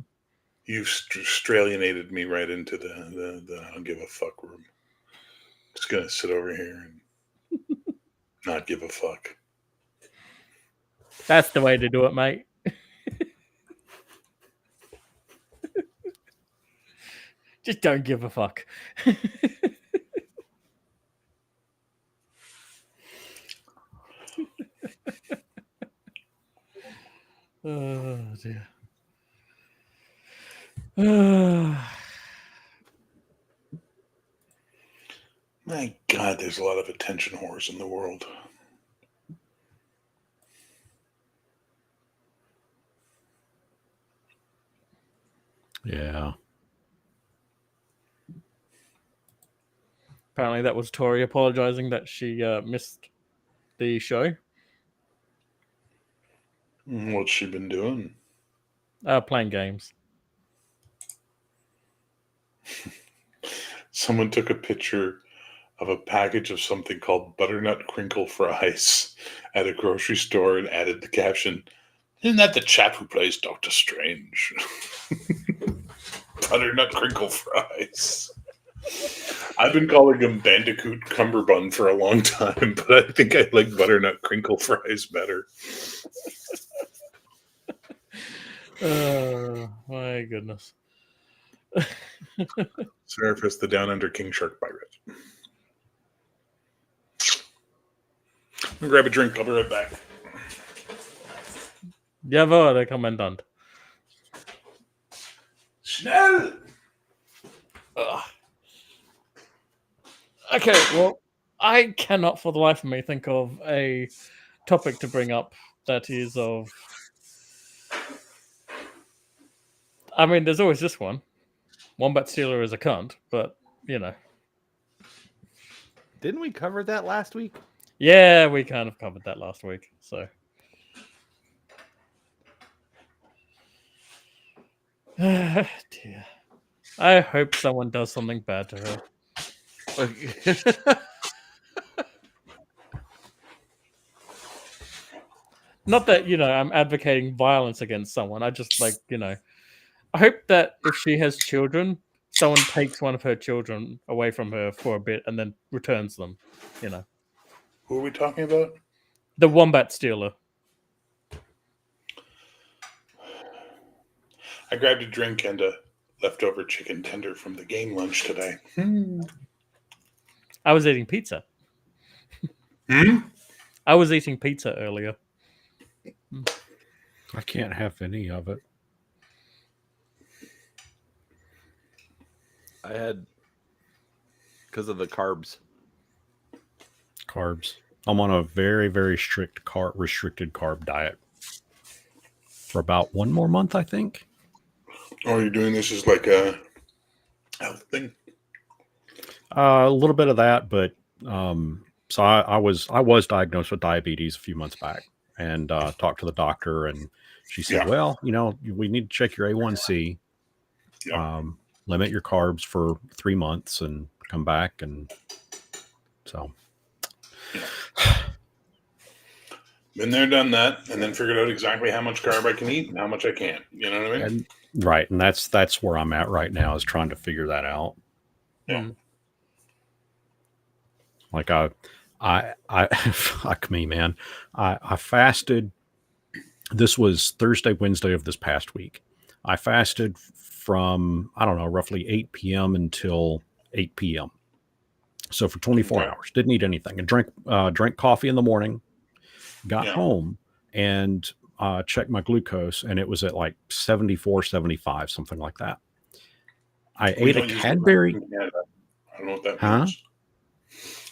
You've Australianated me right into the I don't give a fuck room. Just gonna sit over here and not give a fuck. That's the way to do it, mate. Just don't give a fuck. Oh dear. My God, there's a lot of attention whores in the world. Yeah. Apparently, that was Tori apologizing that she missed the show. What's she been doing? Playing games. Someone took a picture of a package of something called butternut crinkle fries at a grocery store and added the caption, "Isn't that the chap who plays Doctor Strange?" Butternut crinkle fries. I've been calling them Bandicoot Cumberbun for a long time, but I think I like butternut crinkle fries better. Oh my goodness. Seraphis, the Down Under King Shark Pirate. I'm gonna grab a drink. I'll be right back. Jawohl, Kommandant. Schnell! Ugh. Okay, well, I cannot for the life of me think of a topic to bring up that is of... I mean, there's always this one. Wombat Stealer is a cunt, but, you know. Didn't we cover that last week? Yeah, we kind of covered that last week, so... Dear. I hope someone does something bad to her. Not that, you know, I'm advocating violence against someone. I just, like, you know, I hope that if she has children, someone takes one of her children away from her for a bit and then returns them, you know. Who are we talking about? The Wombat Stealer. I grabbed a drink and a leftover chicken tender from the game lunch today. I was eating pizza. I was eating pizza earlier. I can't have any of it. I had because of the carbs. Carbs. I'm on a very, very restricted carb diet for about one more month, I think. Oh, you're doing this as like a health thing? A little bit of that, but so I was diagnosed with diabetes a few months back and talked to the doctor, and she said, well, you know, we need to check your A1C, limit your carbs for 3 months and come back. And so been there, done that, and then figured out exactly how much carb I can eat and how much I can't. You know what I mean? Right. And that's where I'm at right now, is trying to figure that out. Yeah. Like I fuck me, man. I fasted. This was Thursday, Wednesday of this past week. I fasted from, I don't know, roughly 8 p.m. until 8 p.m. So for 24 hours, didn't eat anything, and drank coffee in the morning, got home and checked my glucose, and it was at like 74, 75, something like that. I ate a Cadbury. I don't know what that means.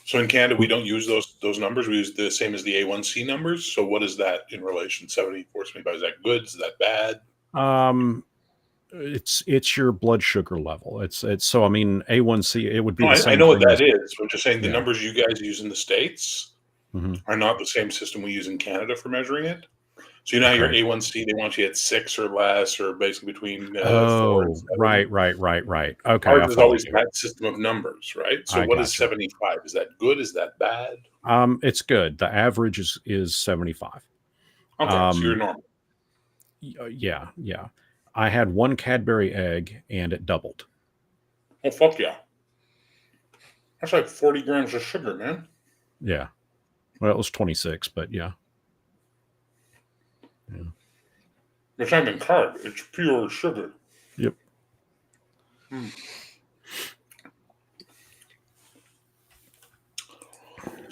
So in Canada, we don't use those numbers. We use the same as the A1C numbers. So what is that in relation? 74, 75. Is that good? Is that bad? It's your blood sugar level. It's so I mean A1C. It would be No, the I same know what thing that as is. I'm just saying the yeah. numbers you guys use in the States Mhm. are not the same system we use in Canada for measuring it. So you know how your Okay. A1C, they want you at 6 or less, or basically between 4 and Oh, 7. right. Okay, Ours I is follow always you. that system of numbers, right? So I what is gotcha. 75? Is that good? Is that bad? It's good. The average is 75. Okay, so you're Um, normal. yeah. I had one Cadbury egg and it doubled. Oh, fuck yeah. That's like 40 grams of sugar, man. Yeah. Well, it was 26, but yeah. It's not even carb. It's pure sugar. Yep.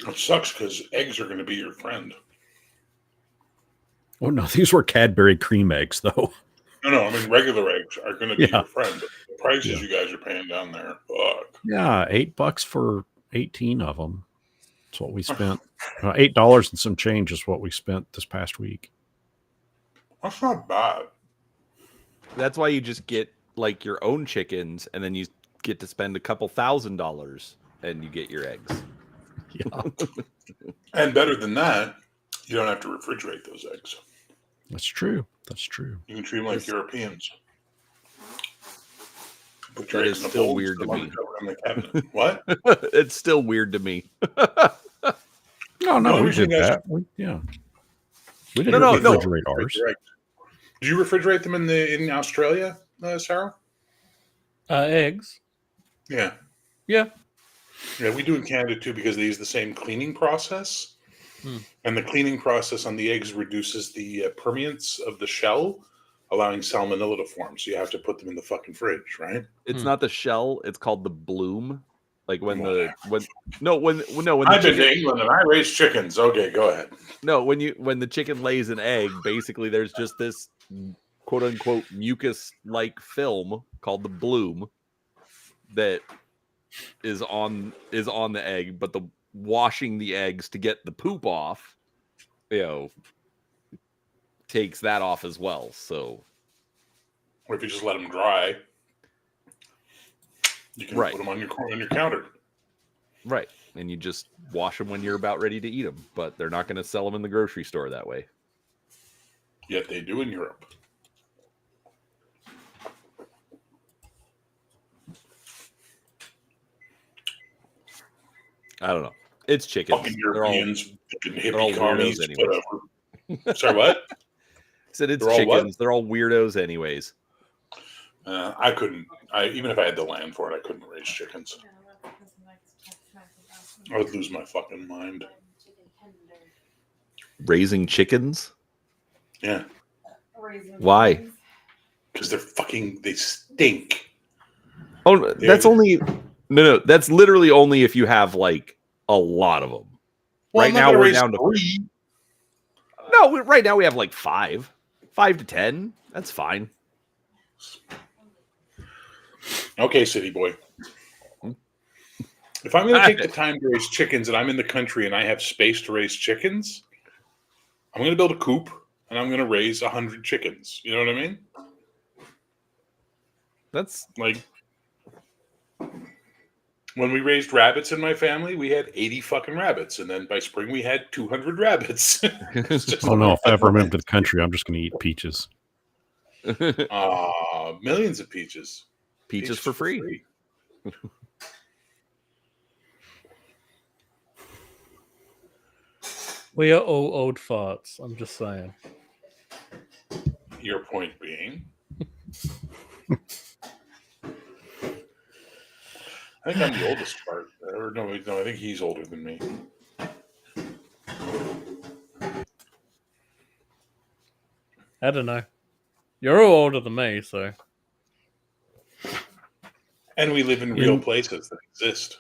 It sucks because eggs are going to be your friend. Oh no, these were Cadbury cream eggs though. No, I mean regular eggs are going to be Yeah. your friend. But the prices Yeah. you guys are paying down there, fuck. Yeah, $8 for 18 of them. That's what we spent. $8 and some change is what we spent this past week. That's not bad. That's why you just get like your own chickens, and then you get to spend a couple $1,000s, and you get your eggs. Yeah, And better than that, you don't have to refrigerate those eggs. that's true. That's true. You can treat them like Europeans. Put That eggs is in a still bowl, weird put to them on me. the cover in the cabinet. What? It's still weird to me. No, The only we reason did you guys- that. We didn't No. refrigerate ours. Right. Do you refrigerate them in Australia, Sarah? Eggs. Yeah. Yeah. Yeah, we do in Canada too because they use the same cleaning process. Hmm. And the cleaning process on the eggs reduces the permeance of the shell, allowing salmonella to form. So you have to put them in the fucking fridge, right? It's Hmm. not the shell; it's called the bloom. Like when the I've been to England and I raise chickens. Okay, go ahead. when the chicken lays an egg, basically there's just this quote unquote mucus like film called the bloom that is on the egg, but the washing the eggs to get the poop off, takes that off as well. So Or if you just let them dry, you can Right. put them on your counter. right, and you just wash them when you're about ready to eat them, but they're not going to sell them in the grocery store that way. Yet they do in Europe. I don't know. It's chickens. Fucking They're all Europeans, fucking they're all hippie commies, weirdos anyways. whatever. Sorry, what? said it's They're all what? chickens. They're all weirdos anyways. I couldn't. Even if I had the land for it, I couldn't raise chickens. I would lose my fucking mind. Raising chickens? Yeah, Why? because they stink. Oh, that's only no. That's literally only if you have like a lot of them. Well, Right I'm not now gonna we're raise down to 3. No, right now we have like 5 to 10. That's fine. Okay, city boy. If I'm going to take the time to raise chickens and I'm in the country and I have space to raise chickens, I'm going to build a coop and I'm going to raise 100 chickens. You know what I mean? That's Like when we raised rabbits in my family, we had 80 fucking rabbits, and then by spring we had 200 rabbits. It's just Oh no, if I ever move to the country, I'm just going to eat peaches. millions of peaches. peaches for free. We are all old farts. I'm just saying. Your point being, I think I'm the oldest part. Or no, I think he's older than me. I don't know. You're all older than me, so And we live in real places that exist.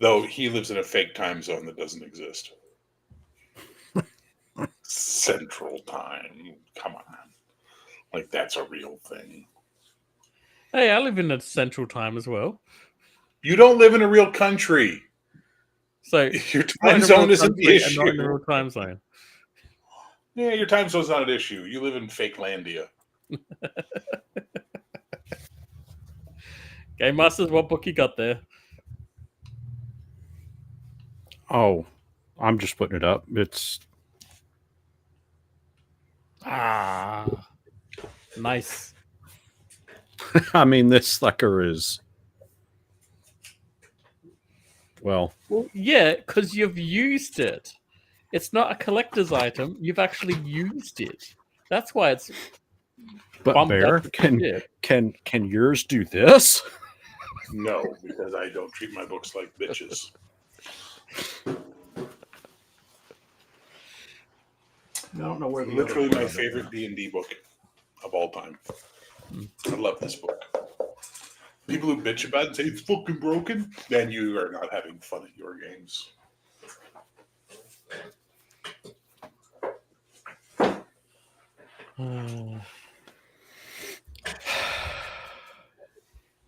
Though he lives in a fake time zone that doesn't exist. Central time. Come on. Like, that's a real thing. hey, I live in a central time as well. You don't live in a real country. So Your not in time a zone real isn't the country and not in a issue. real time zone. Yeah, your time zone's not an issue. You live in fake Landia. Game Masters, what book you got there? Oh, I'm just putting it up. It's Nice. I mean, this sucker is well. Well, yeah, because you've used it. It's not a collector's item. You've actually used it. That's why it's But bumped Bear, up. can yours do this? No, because I don't treat my books like bitches. I don't know where Literally my favorite D&D book of all time. I love this book. People who bitch about it and say it's fucking broken, then you are not having fun at your games.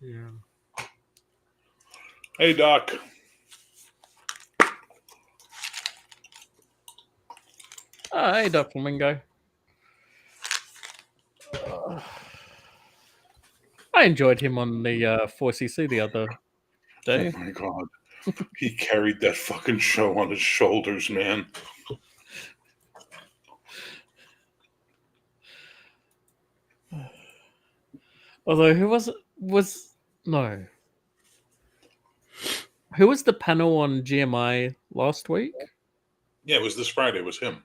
Yeah. Hey, Doc. Hey, Doc Flamingo. I enjoyed him on the 4CC the other day. Oh my god. He carried that fucking show on his shoulders, man. Although, who was the panel on GMI last week? Yeah, it was this Friday. It was him.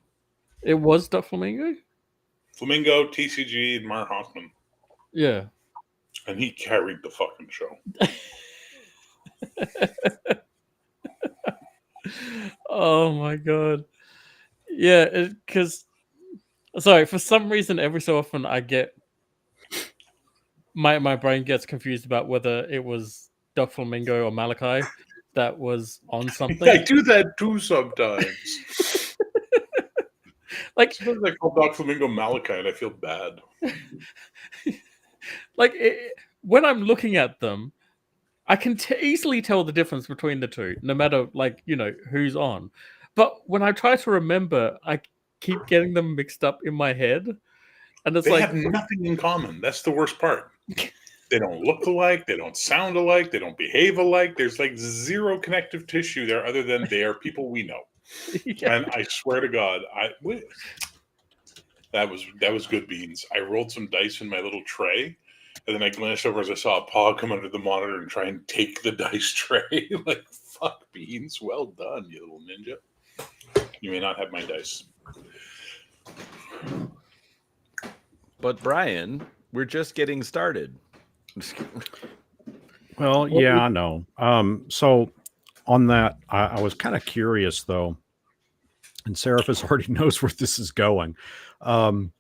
It was Doc Flamingo? Flamingo, TCG, and Mar Hoffman. Yeah. And he carried the fucking show. Oh my god. Yeah, because sorry, for some reason every so often I get my brain gets confused about whether it was Doc Flamingo or Malachi that was on something. I do that too sometimes. Like, sometimes I call Doc Flamingo Malachi and I feel bad. like when I'm looking at them, I can easily tell the difference between the two, no matter who's on. But when I try to remember, I keep getting them mixed up in my head, and it's they like have nothing in common. That's the worst part. They don't look alike. They don't sound alike. They don't behave alike. There's like zero connective tissue there, other than they are people we know. Yeah. And I swear to God, that was good beans. I rolled some dice in my little tray. And then I glanced over as I saw a paw come under the monitor and try and take the dice tray. Like, fuck beans. Well done, you little ninja. You may not have my dice. But Brian, we're just getting started. Well, yeah, I know. So on that, I was kind of curious though, and Seraphis already knows where this is going. And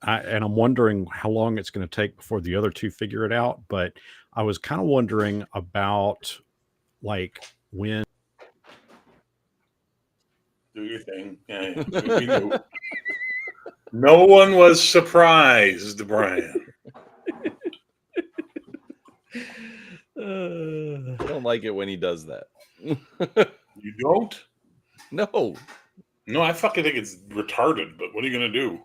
I'm wondering how long it's going to take before the other two figure it out. But I was kind of wondering about like when. Do your thing. Yeah, we knew. No one was surprised, Brian. I don't like it when he does that. You don't? No. No, I fucking think it's retarded, but what are you going to do?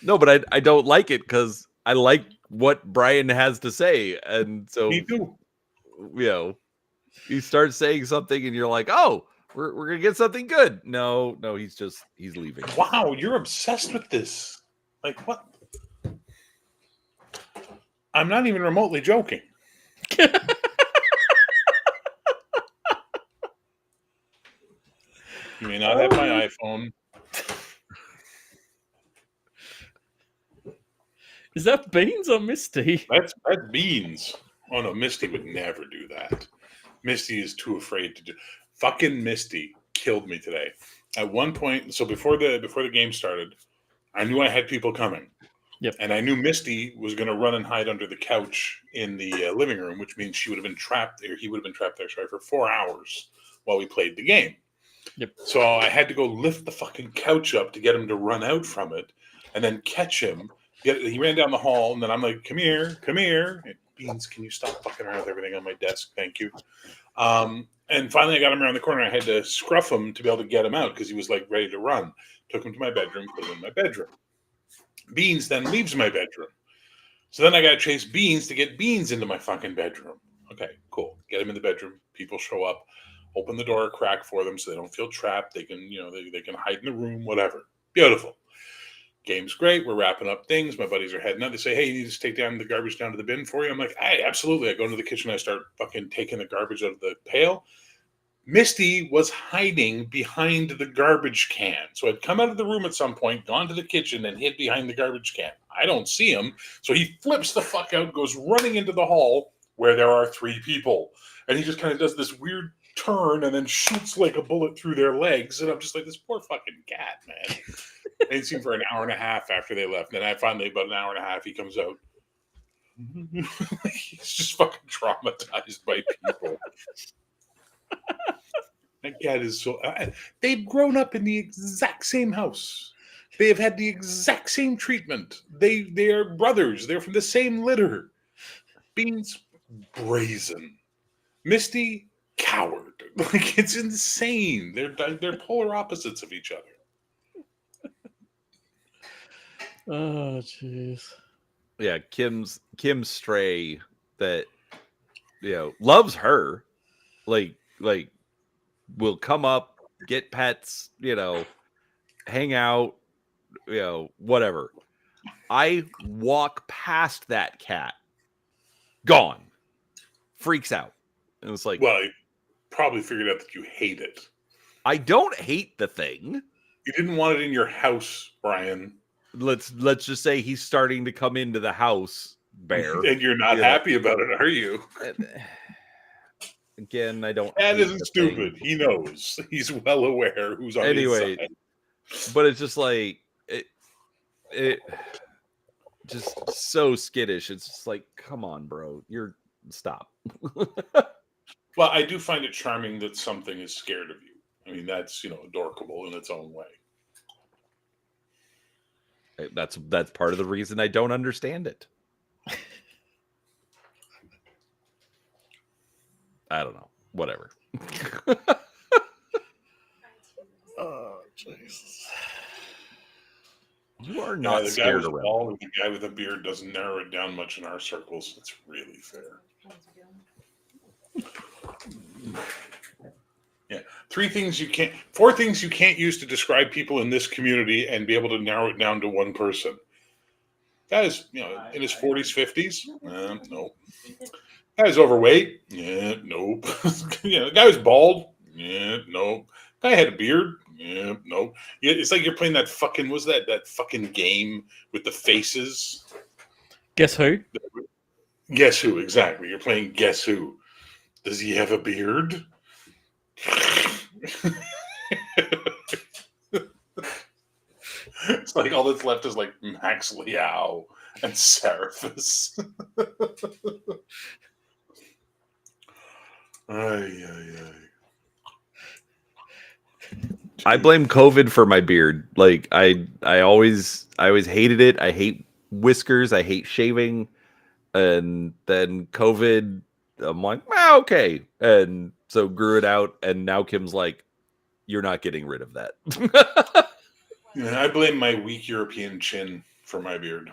No, but I don't like it because I like what Brian has to say. And so, Me too. You start saying something and you're like, oh, we're going to get something good. No, he's leaving. Wow, you're obsessed with this. Like, what? I'm not even remotely joking. You may not have my iPhone. Is that Beans or Misty? That's Beans. Oh no, Misty would never do that. Misty is too afraid to do. Fucking Misty killed me today. At one point, so before the game started, I knew I had people coming. Yep. And I knew Misty was going to run and hide under the couch in the living room, which means she would have been trapped there. He would have been trapped there, for 4 hours while we played the game. Yep. So I had to go lift the fucking couch up to get him to run out from it, and then catch him. He ran down the hall, and then I'm like, "Come here, come here." And, Beans, can you stop fucking around with everything on my desk? Thank you. And finally, I got him around the corner. I had to scruff him to be able to get him out because he was like ready to run. Took him to my bedroom, put him in my bedroom. Beans then leaves my bedroom. So then I got to chase Beans to get Beans into my fucking bedroom. Okay, cool. Get him in the bedroom. People show up. Open the door a crack for them so they don't feel trapped. They can, they can hide in the room, whatever. Beautiful. Game's great. We're wrapping up things. My buddies are heading out. They say, hey, you need to take down the garbage down to the bin for you? I'm like, hey, absolutely. I go into the kitchen. I start fucking taking the garbage out of the pail. Misty was hiding behind the garbage can. So I'd come out of the room at some point, gone to the kitchen, and hid behind the garbage can. I don't see him. So he flips the fuck out, goes running into the hall where there are 3 people. And he just kind of does this weird turn and then shoots like a bullet through their legs. And I'm just like, this poor fucking cat, man. I didn't see him for an hour and a half after they left. And then about an hour and a half, he comes out. He's just fucking traumatized by people. That cat is so. They've grown up in the exact same house. They have had the exact same treatment. They are brothers. They're from the same litter. Beans, brazen. Misty, coward. Like, it's insane. They're polar opposites of each other. Oh, jeez. Yeah, Kim's stray that loves her, like will come up, get pets, hang out, whatever. I walk past that cat, gone, freaks out, and it's like, Well, I probably figured out that you hate it. I don't hate the thing. You didn't want it in your house, Brian. Let's just say he's starting to come into the house, Bear. And you're not happy about it, are you? Again, I don't. That hate isn't the stupid. thing. He knows. He's well aware who's on Anyway, his side. but it's just like it just so skittish. It's just like, come on, bro, stop. Well, I do find it charming that something is scared of you. I mean, that's adorable in its own way. That's part of the reason I don't understand it. I don't know. Whatever. Oh, Jesus. You are not the guy scared with around. bald and the guy with a beard doesn't narrow it down much in our circles. It's really fair. Yeah. 4 things you can't use to describe people in this community and be able to narrow it down to one person. Guy's, in his 40s, 50s? Nope. Guy's overweight? Yeah, nope. The guy was bald? Yeah, nope. Guy had a beard? Yeah, nope. Yeah, it's like you're playing that fucking, that fucking game with the faces? Guess who? Guess who, exactly. You're playing Guess Who. Does he have a beard? It's like all that's left is like Max Liao and Seraphis. I blame COVID for my beard. Like I always hated it. I hate whiskers. I hate shaving. And then COVID, I'm like, okay. And so grew it out. And now Kim's like, you're not getting rid of that. Yeah, I blame my weak European chin for my beard.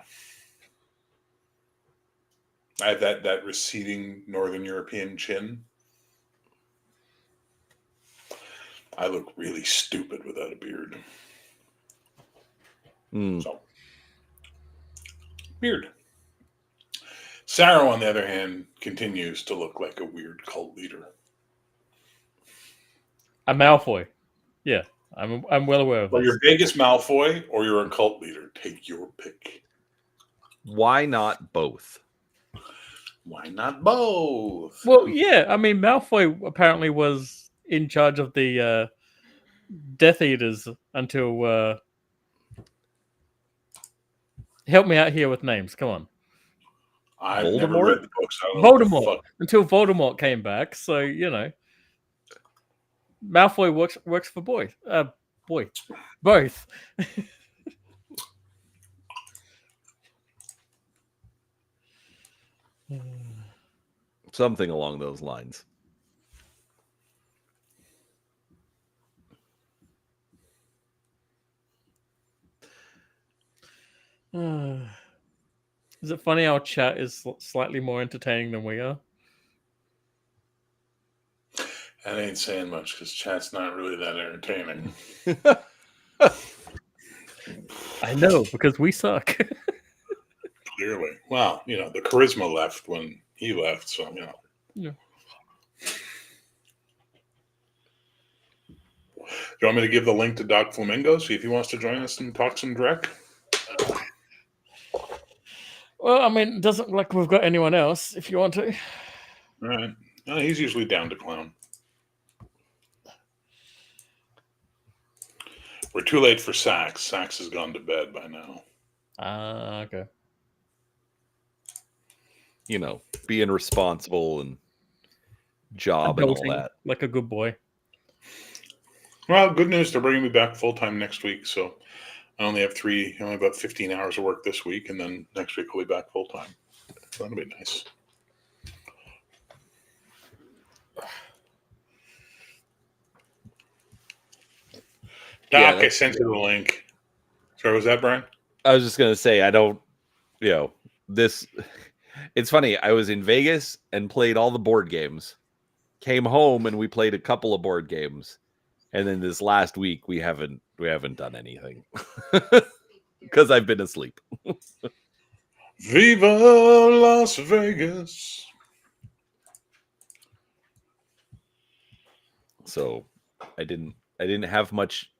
I have that receding Northern European chin. I look really stupid without a beard. So, beard. Sarah, on the other hand, continues to look like a weird cult leader. A Malfoy. Yeah, I'm well aware of Well, this. you're Vegas Malfoy or you're a cult leader. Take your pick. Why not both? Why not both? Well, yeah, I mean, Malfoy apparently was in charge of the Death Eaters until... help me out here with names, come on. I've never Voldemort? read the books. I don't know what the Voldemort. fuck. Until Voldemort came back, so, Malfoy works for both. Both. Something along those lines. Is it funny our chat is slightly more entertaining than we are? That ain't saying much because chat's not really that entertaining. I know, because we suck. Clearly. Well, the charisma left when he left, so, Yeah. Do you want me to give the link to Doc Flamingo, see if he wants to join us and talk some Drek? Well, I mean, it doesn't look like we've got anyone else, if you want to. All right. He's usually down to clown. We're too late for Sax. Sax has gone to bed by now. Okay. Being responsible and job and all Adulting that. like a good boy. Well, good news. They're bringing me back full-time next week, so I only have about 15 hours of work this week, and then next week I'll be back full-time. So that'll be nice. Doc, I sent you the link. Sorry, was that Brian? I was just going to say, I don't, this, it's funny. I was in Vegas and played all the board games, came home and we played a couple of board games. And then this last week, we haven't done anything because I've been asleep. Viva Las Vegas. So I didn't have much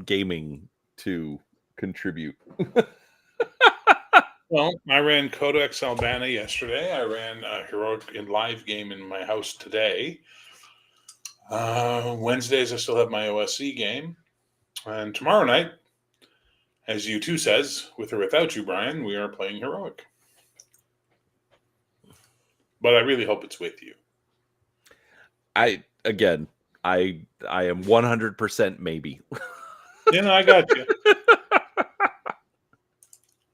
gaming to contribute. Well, I ran Codex Albana yesterday. I ran a Heroic in live game in my house today. Wednesdays, I still have my OSC game. And tomorrow night, as U2 says, with or without you, Brian, we are playing Heroic. But I really hope it's with you. I am 100% maybe. I got you.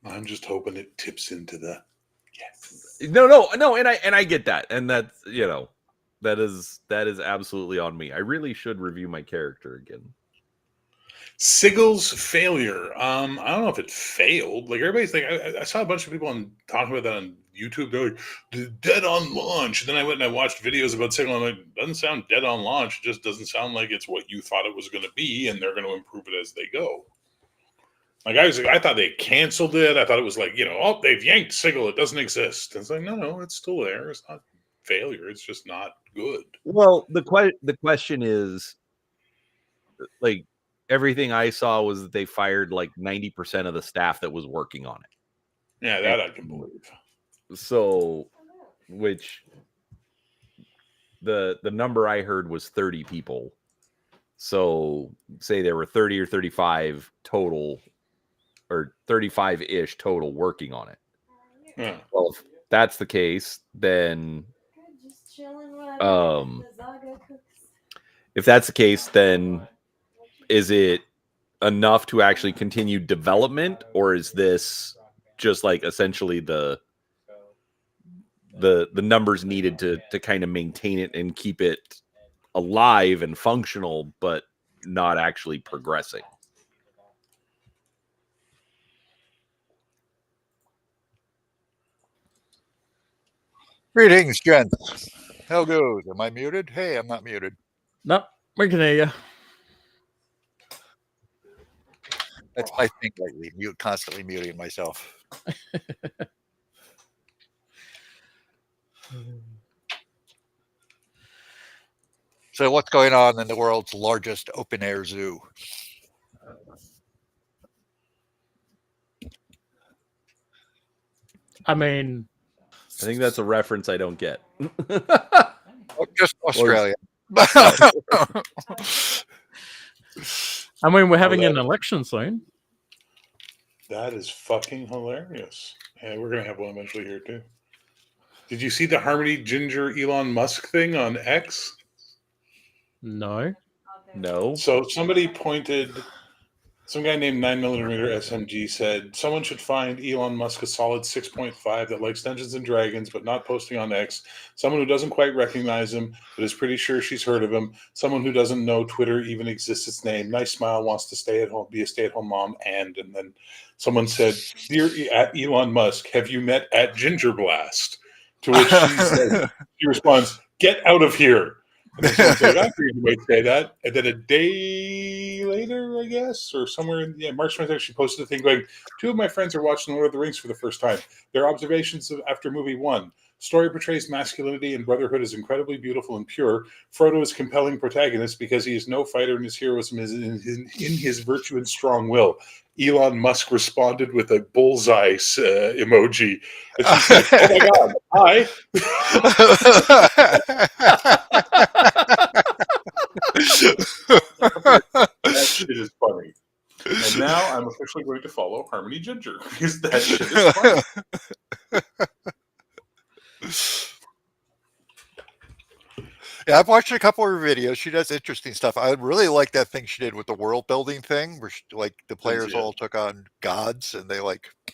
I'm just hoping it tips into the yes. No, and I get that, and that's that is absolutely on me. I really should review my character again. Sigel's failure. I don't know if it failed. Like everybody's like, I saw a bunch of people talking about that on YouTube. They're like, dead on launch. And then I went and I watched videos about Sigel. I'm like, doesn't sound dead on launch. It just doesn't sound like it's what you thought it was going to be, and they're going to improve it as they go. Like I thought they canceled it. I thought it was like, they've yanked Sigel. It doesn't exist. And it's like, no, it's still there. It's not failure. It's just not good. Well, the question is, like, everything I saw was that they fired like 90% of the staff that was working on it. Yeah, that I can believe. So, which the number I heard was 30 people. So, say there were 30 or 35 total, or 35-ish total working on it. Yeah. Well, if that's the case, then if that's the case, then is it enough to actually continue development, or is this just like essentially the numbers needed to kind of maintain it and keep it alive and functional, but not actually progressing? Greetings, gents. How goes? Am I muted? Hey, I'm not muted. No, we can hear you. That's my thing lately. Constantly muting myself. So what's going on in the world's largest open-air zoo? I mean, I think that's a reference I don't get. Just Australia. I mean, we're having an election soon. That is fucking hilarious. Yeah, we're going to have one eventually here, too. Did you see the Harmony Ginger Elon Musk thing on X? No. No. So somebody pointed Some guy named 9mm SMG said someone should find Elon Musk a solid 6.5 that likes Dungeons and Dragons but not posting on X. Someone who doesn't quite recognize him but is pretty sure she's heard of him. Someone who doesn't know Twitter even exists its name. Nice smile, wants to stay at home, be a stay-at-home mom, and then someone said, "Dear at Elon Musk, have you met at Ginger Blast?" To which she responds, "Get out of here." And then someone said, "I figured you might say that." And then a day later, I guess, or somewhere in March 23rd, she posted a thing going, "Two of my friends are watching Lord of the Rings for the first time. Their observations after movie 1. Story portrays masculinity and brotherhood as incredibly beautiful and pure. Frodo is a compelling protagonist because he is no fighter and his heroism is in his virtue and strong will." Elon Musk responded with a bullseye emoji. And she said, "Oh my God, hi." That shit is funny. And now I'm officially going to follow Harmony Ginger because that shit is funny. Yeah, I've watched a couple of her videos. She does interesting stuff. I really like that thing she did with the world building thing, where the players all took on gods and they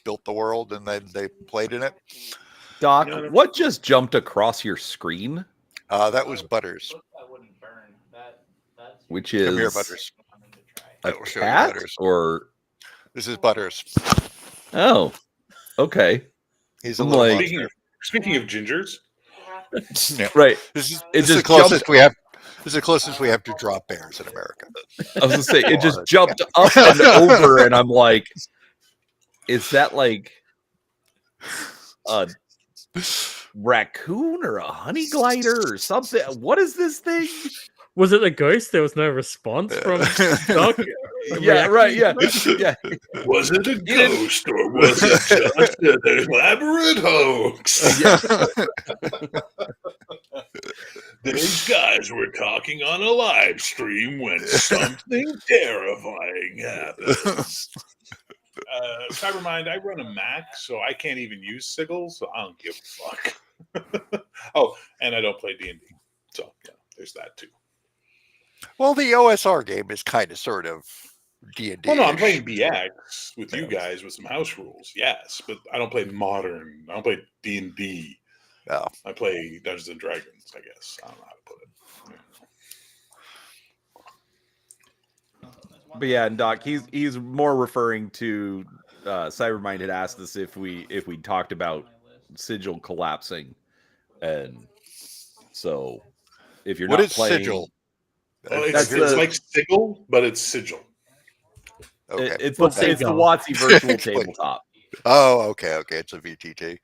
built the world and then they played in it. Doc, what just jumped across your screen? That was Butters. Which is Come here, Butters. A cat, or this is Butters. Oh, okay. He's a little speaking of gingers. Yeah. Right. This is the closest we have. This is the closest we have to drop bears in America. I was gonna say it just jumped up and over, and I'm like, is that like a raccoon or a honey glider or something? What is this thing? Was it a ghost? There was no response from Doc? Yeah, right. Yeah, yeah. Was it a ghost or was it just an elaborate hoax? These guys were talking on a live stream when something terrifying happens. Cybermind, I run a Mac, so I can't even use Sigil, so I don't give a fuck. Oh, and I don't play D&D, so yeah, there's that too. Well, the OSR game is kind of sort of D&D. Well, no, I'm playing BX with you guys with some house rules, yes, but I don't play modern. I don't play D&D. No. I play Dungeons and Dragons, I guess. I don't know how to put it. But yeah, and Doc, he's more referring to Cybermind had asked us if we talked about Sigil collapsing, and so if you're what not is playing, Sigil? It's like Sigil, but it's Sigil. Okay, it's the WotC virtual tabletop. Oh, okay, it's a VTT.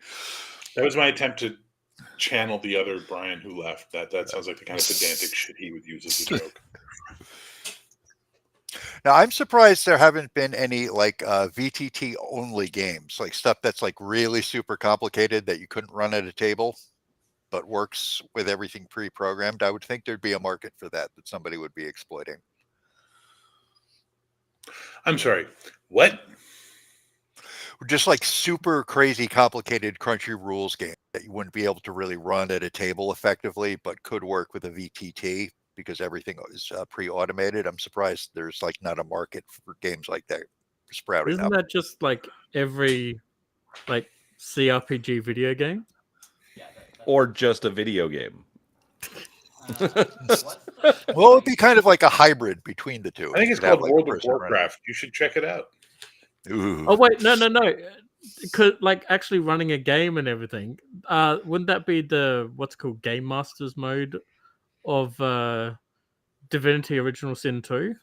That was my attempt to channel the other Brian who left. That sounds like the kind of pedantic shit he would use as a joke. Now, I'm surprised there haven't been any VTT only games, like stuff that's really super complicated that you couldn't run at a table, but works with everything pre-programmed. I would think there'd be a market for that somebody would be exploiting. I'm sorry, what? Just super crazy complicated crunchy rules game that you wouldn't be able to really run at a table effectively, but could work with a VTT because everything is pre-automated. I'm surprised there's not a market for games like that sprouting up. Isn't that just every CRPG video game? Or just a video game? Well, it'd be kind of like a hybrid between the two. I think it's called World of Warcraft. You should check it out. Ooh. Oh wait, no. Could actually running a game and everything. Wouldn't that be the what's called Game Masters mode of Divinity Original Sin 2?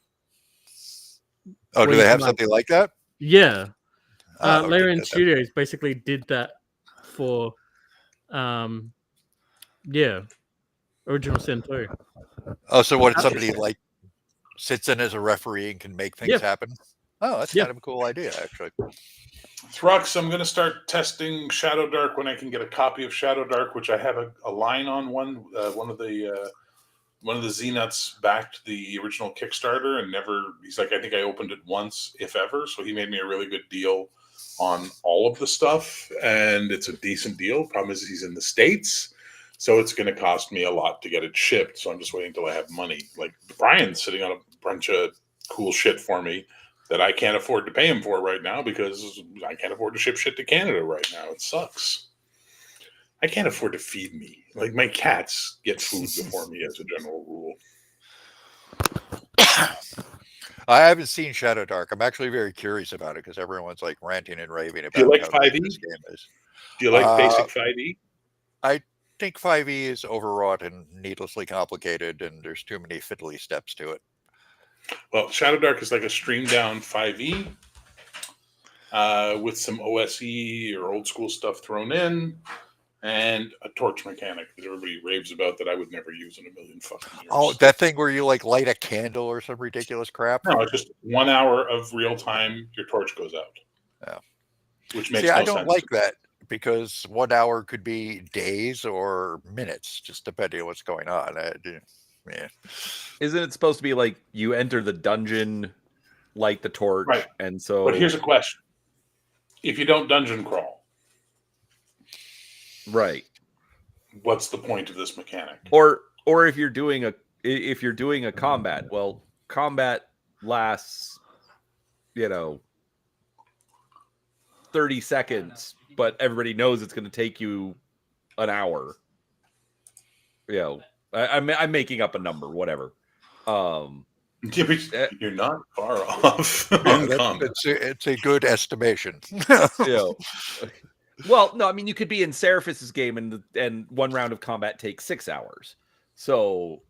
Oh, do they have something like that? Yeah. Oh, Larian Studios basically did that for Original Sin 2. Oh, so what, somebody sits in as a referee and can make things happen? Oh, that's kind of a cool idea, actually. Thrux, I'm going to start testing Shadow Dark when I can get a copy of Shadow Dark, which I have a line on one of the Z-Nuts backed the original Kickstarter and never. He's like, I think I opened it once, if ever. So he made me a really good deal on all of the stuff, and it's a decent deal. Problem is, he's in the States, so it's going to cost me a lot to get it shipped. So I'm just waiting until I have money. Like Brian's sitting on a bunch of cool shit for me that I can't afford to pay him for right now because I can't afford to ship shit to Canada right now. It sucks. I can't afford to feed me. Like, my cats get food before me as a general rule. I haven't seen Shadow Dark. I'm actually very curious about it because everyone's like ranting and raving Do you about like how good 5e? this game is. Do you like basic 5e? I think 5e is overwrought and needlessly complicated, and there's too many fiddly steps to it. Well, Shadow Dark is like a streamed down 5e with some OSE or old school stuff thrown in, and a torch mechanic that everybody raves about that I would never use in a million fucking years. Oh, that thing where you like light a candle or some ridiculous crap? No, it's just 1 hour of real time, your torch goes out. Yeah. Which makes See, no I don't sense. like that because 1 hour could be days or minutes, just depending on what's going on. Yeah. Isn't it supposed to be like you enter the dungeon, light the torch, Right. and so? But here's a question: if you don't dungeon crawl, right, what's the point of this mechanic? or if you're doing a combat, well, combat lasts, 30 seconds, but everybody knows it's going to take you an hour. I'm making up a number, whatever. You're not far off. It's a good estimation. Well, no, I mean you could be in Seraphis's game and one round of combat takes 6 hours. So,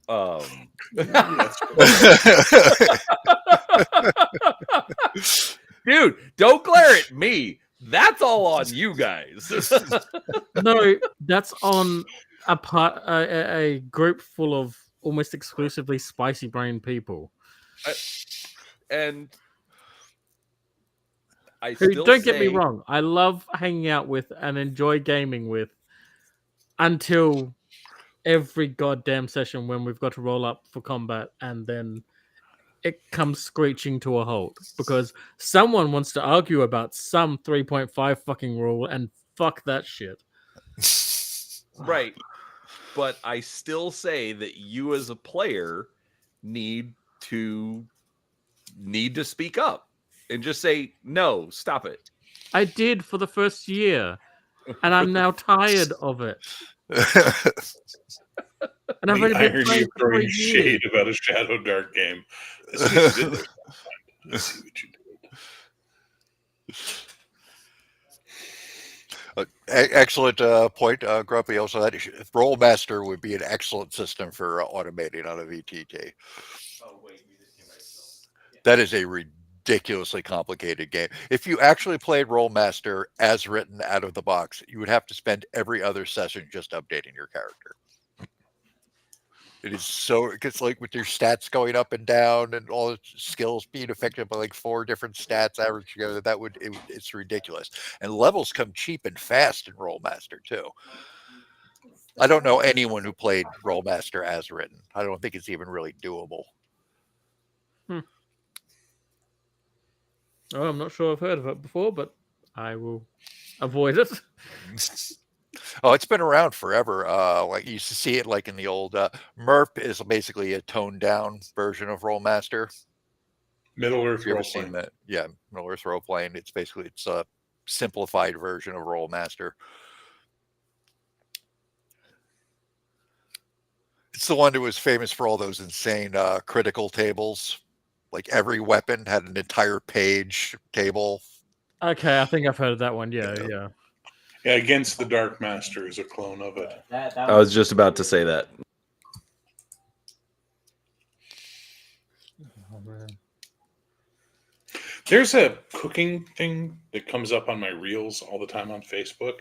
dude, don't glare at me. That's all on you guys. No, that's on a group full of almost exclusively spicy brain people. And don't get me wrong, I love hanging out with and enjoy gaming with until every goddamn session when we've got to roll up for combat and then it comes screeching to a halt because someone wants to argue about some 3.5 fucking rule and fuck that shit. Right. But I still say that you as a player need to speak up and just say, no, stop it. I did for the first year and I'm now tired of it. And I've the only been irony playing of for throwing 3 shade years. about a Shadow Dark game. Let's see what you did there. Let's see what you did. Excellent point, Grumpy. Also, that Rollmaster would be an excellent system for automating on a VTT. Oh, wait, we just came right. That is a ridiculously complicated game. If you actually played Rollmaster as written out of the box, you would have to spend every other session just updating your character. It is so, it's like with your stats going up and down and all the skills being affected by like 4 different stats averaged together, it's ridiculous. And levels come cheap and fast in Rollmaster too. I don't know anyone who played Rollmaster as written. I don't think it's even really doable. Oh, I'm not sure I've heard of it before, but I will avoid it. Oh, it's been around forever. Like you used to see it like in the old MERP is basically a toned down version of Rollmaster. Middle Earth Have you ever role seen playing. that? Yeah, Middle Earth role playing. It's a simplified version of Rollmaster. It's the one that was famous for all those insane critical tables. Like every weapon had an entire page table. Okay, I think I've heard of that one. Yeah. Yeah, Against the Dark Master is a clone of it. I was just about to say that. There's a cooking thing that comes up on my reels all the time on Facebook,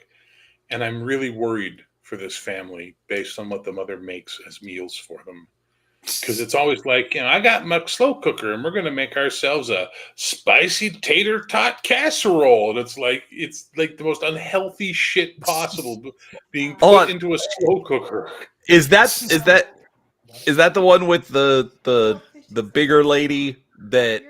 and I'm really worried for this family based on what the mother makes as meals for them. Because it's always like, I got my slow cooker, and we're going to make ourselves a spicy tater tot casserole. And it's like the most unhealthy shit possible being put into a slow cooker. Is that the one with the bigger lady that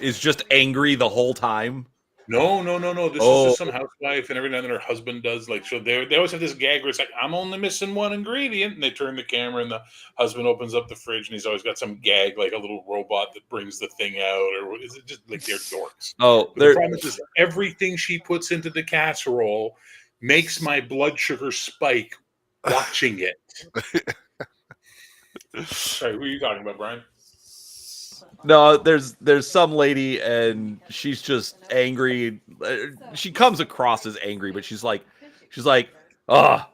is just angry the whole time? No. This is Oh. just some housewife, and every now and then her husband does like so. They always have this gag where it's like, "I'm only missing one ingredient," and they turn the camera, and the husband opens up the fridge, and he's always got some gag like a little robot that brings the thing out, or what is it? Just like they're dorks. Oh, But the problem is everything she puts into the casserole makes my blood sugar spike watching it. Sorry, who are you talking about, Brian? no, there's some lady and she's just angry. She comes across as angry, but she's like, "Oh,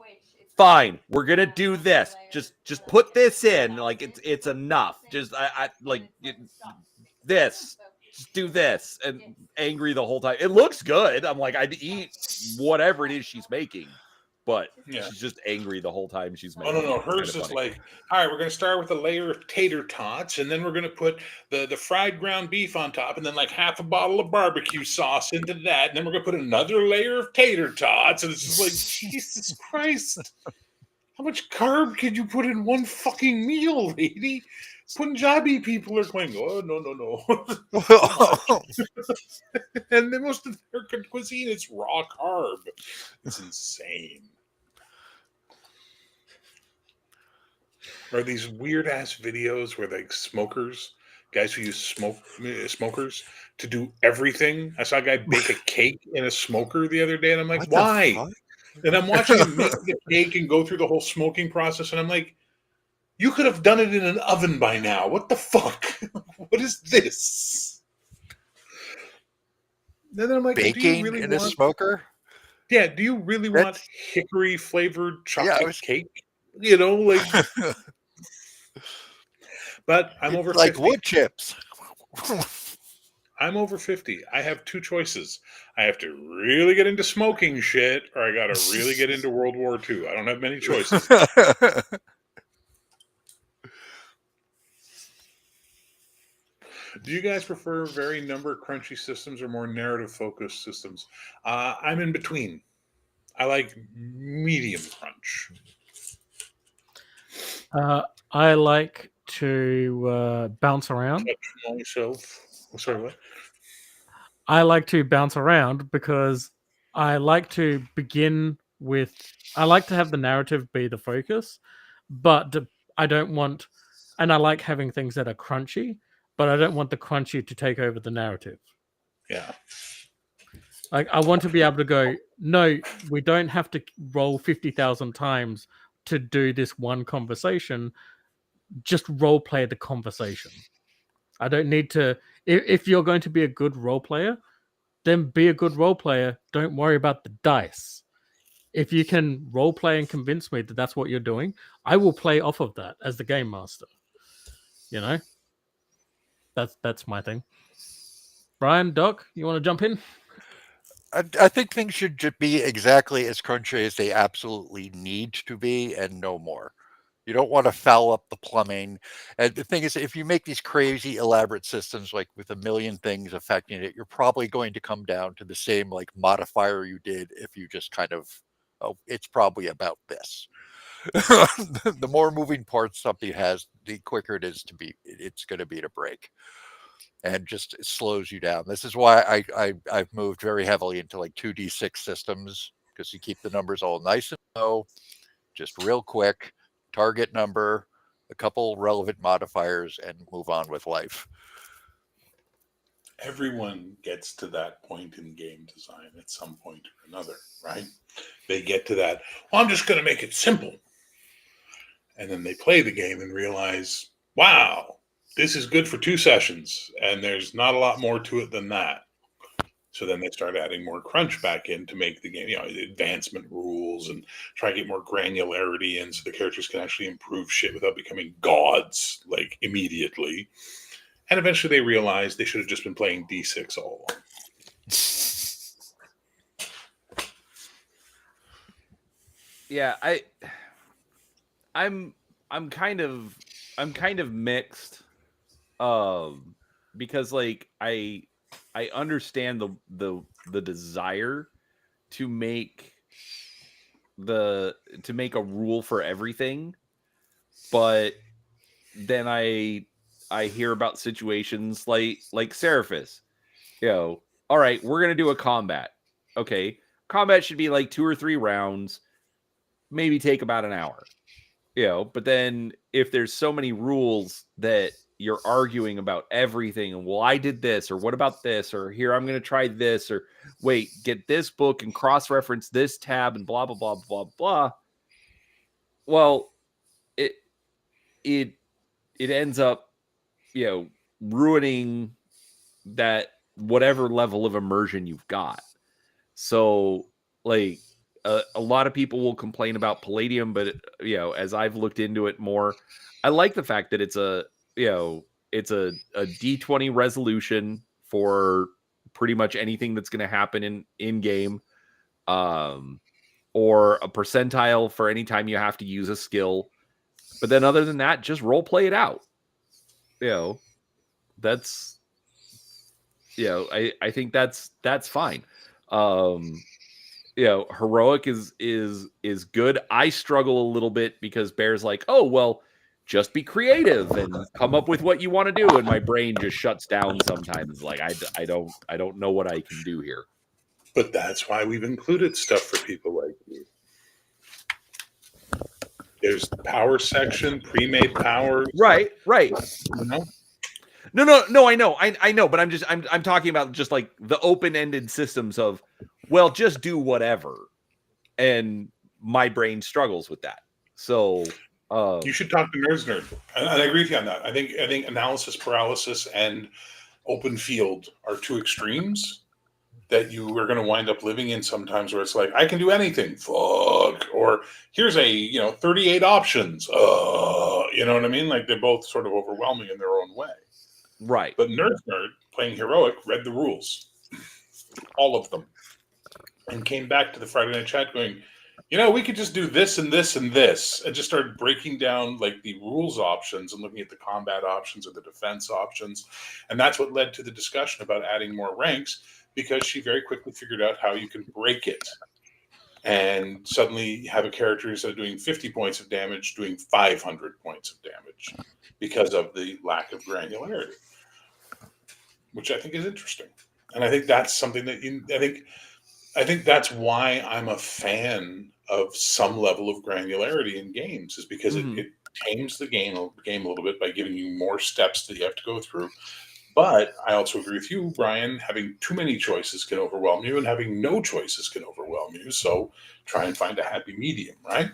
fine, we're gonna do this. Just put this in. Like it's enough. Just I like this. Just do this." And angry the whole time. It looks good. I'm like, I'd eat whatever it is she's making, but Yeah. she's just angry the whole time she's Oh making. no, it. It's hers kinda is funny. like, all right, we're gonna start with a layer of tater tots, and then we're gonna put the fried ground beef on top, and then like half a bottle of barbecue sauce into that, and then we're gonna put another layer of tater tots, and it's just like, Jesus Christ, how much carb could you put in one fucking meal, lady? Punjabi people are going, oh no, and then most of their cuisine is raw carb. It's insane. Are these weird ass videos where like smokers, guys who use smokers to do everything? I saw a guy bake a cake in a smoker the other day, and I'm like, What the why? fuck? And I'm watching him make the cake and go through the whole smoking process, and I'm like, you could have done it in an oven by now. What the fuck? What is this? And then I'm like, do you Baking really in a want? smoker? Yeah, do you really want That's hickory flavored yeah. chocolate cake? You know, like. But I'm It's over like 50. wood chips. I'm over 50. I have two choices. I have to really get into smoking shit, or I got to really get into World War II. I don't have many choices. Do you guys prefer very number crunchy systems or more narrative focused systems? I'm in between. I like medium crunch. I like to bounce around. Touch myself. Sorry, what? I like to bounce around because I like to begin with. I like to have the narrative be the focus, but I don't want, and I like having things that are crunchy, but I don't want the crunchy to take over the narrative. Yeah. Like I want to be able to go, no, we don't have to roll 50,000 times to do this one conversation. Just role play the conversation. I don't need to. If you're going to be a good role player, then be a good role player. Don't worry about the dice. If you can role play and convince me that that's what you're doing, I will play off of that as the game master. You know, that's my thing. Brian, Doc, you want to jump in? I think things should just be exactly as crunchy as they absolutely need to be, and no more. You don't want to foul up the plumbing. And the thing is, if you make these crazy elaborate systems like with a million things affecting it, you're probably going to come down to the same like modifier you did if you just kind of, oh, it's probably about this. The more moving parts something has, the quicker it is to be, it's going to be to break. And just it slows you down. This is why I've moved very heavily into like 2d6 systems, because you keep the numbers all nice and low, just real quick, target number, a couple relevant modifiers, and move on with life. Everyone gets to that point in game design at some point or another, right? They get to that, well, I'm just going to make it simple. And then they play the game and realize, wow, this is good for 2 sessions, and there's not a lot more to it than that. So then they start adding more crunch back in to make the game, the advancement rules, and try to get more granularity in so the characters can actually improve shit without becoming gods, like, immediately. And eventually they realize they should have just been playing D6 all along. Yeah, I'm kind of mixed, because like I understand the desire to make a rule for everything, but then I hear about situations like Seraphis, all right, we're going to do a combat. Okay. Combat should be like 2 or 3 rounds, maybe take about an hour. But then if there's so many rules that you're arguing about everything, and well, I did this, or what about this, or here, I'm going to try this, or wait, get this book and cross-reference this tab and blah, blah, blah, blah, blah. Well, it ends up, ruining that whatever level of immersion you've got. So like a lot of people will complain about Palladium, but as I've looked into it more, I like the fact that it's a D20 resolution for pretty much anything that's going to happen in game, or a percentile for any time you have to use a skill. But then other than that, just role play it out. That's I think that's fine. Heroic is good. I struggle a little bit because Bear's like, oh well, just be creative and come up with what you want to do, and my brain just shuts down sometimes. Like I don't know what I can do here. But that's why we've included stuff for people like you. There's the power section, pre-made powers. Right. You know? No, I know, but I'm talking about just like the open-ended systems of, well, just do whatever. And my brain struggles with that. So you should talk to Nerds Nerd. And I agree with you on that. I think analysis paralysis and open field are two extremes that you are going to wind up living in sometimes, where it's like, I can do anything. Fuck. Or here's a 38 options. You know what I mean? Like, they're both sort of overwhelming in their own way. Right. But Nerd playing Heroic read the rules, all of them, and came back to the Friday Night Chat going, we could just do this and this and this, and just started breaking down like the rules options and looking at the combat options or the defense options. And that's what led to the discussion about adding more ranks, because she very quickly figured out how you can break it and suddenly have a character, instead of doing 50 points of damage, doing 500 points of damage because of the lack of granularity, which I think is interesting. And I think that's something that I think that's why I'm a fan of some level of granularity in games, is because it tames the game a little bit by giving you more steps that you have to go through. But I also agree with you, Brian, having too many choices can overwhelm you, and having no choices can overwhelm you. So try and find a happy medium, right?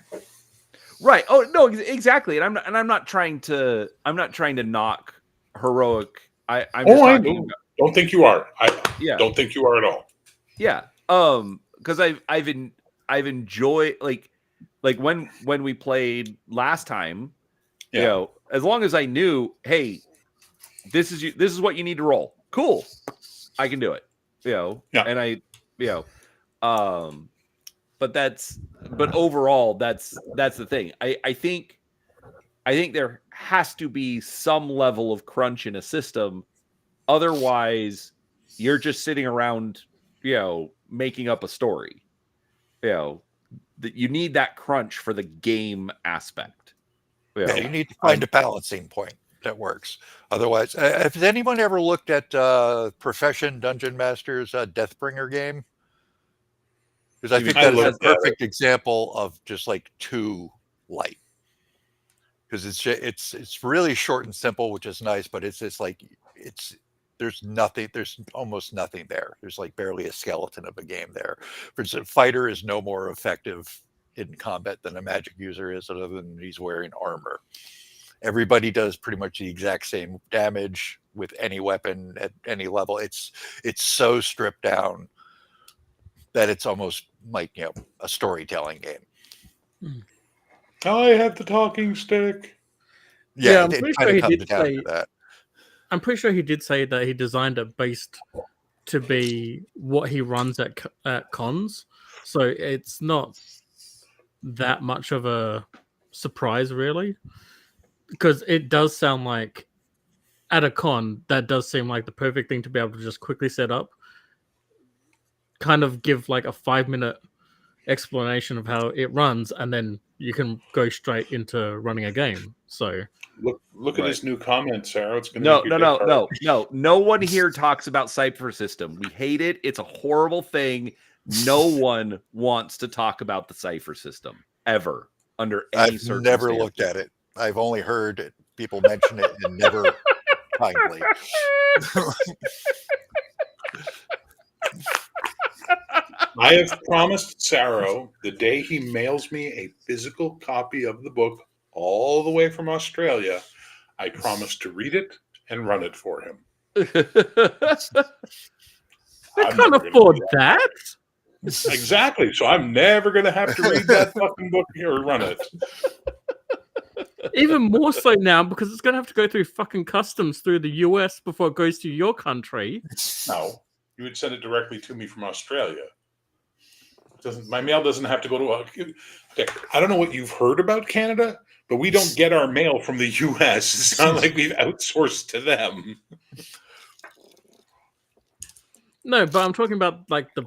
Right. Oh no, exactly. And I'm not trying to knock Heroic. I'm just talking about, don't think you are. Yeah. Don't think you are at all. Yeah. Because I've enjoyed like when we played last time, as long as I knew, hey, this is what you need to roll. Cool. I can do it. And but overall, that's the thing. I think there has to be some level of crunch in a system. Otherwise, you're just sitting around, making up a story. That you need that crunch for the game aspect. You need to find a balancing point that works. Otherwise, has anyone ever looked at Profession Dungeon Master's Deathbringer game? Because I think that's a perfect example of just like too light. Because it's really short and simple, which is nice, but it's there's almost nothing there. There's like barely a skeleton of a game there. For instance, a fighter is no more effective in combat than a magic user is, other than he's wearing armor. Everybody does pretty much the exact same damage with any weapon at any level. It's so stripped down that it's almost like a storytelling game. I have the talking stick. Yeah, it kind of comes down to that. I'm pretty sure he did say that he designed it based to be what he runs at cons, so it's not that much of a surprise, really, because it does sound like at a con that does seem like the perfect thing to be able to just quickly set up, kind of give like a 5-minute explanation of how it runs, and then you can go straight into running a game. So Look at Right. his new comment, Sarah. It's going to No, make your no, dick no, hard. no, no. No one here talks about Cipher System. We hate it. It's a horrible thing. No one wants to talk about the Cipher System ever under any I've never looked circumstances. at it. I've only heard people mention it and never kindly. I have promised Sarah the day he mails me a physical copy of the book all the way from Australia, I promise to read it and run it for him. I I'm can't never gonna afford do that. Exactly. So I'm never going to have to read that fucking book or run it. Even more so now because it's going to have to go through fucking customs through the US before it goes to your country. No, you would send it directly to me from Australia. My mail doesn't have to go to okay. I don't know what you've heard about Canada, but we don't get our mail from the US. It's not like we've outsourced to them. No, but I'm talking about like the,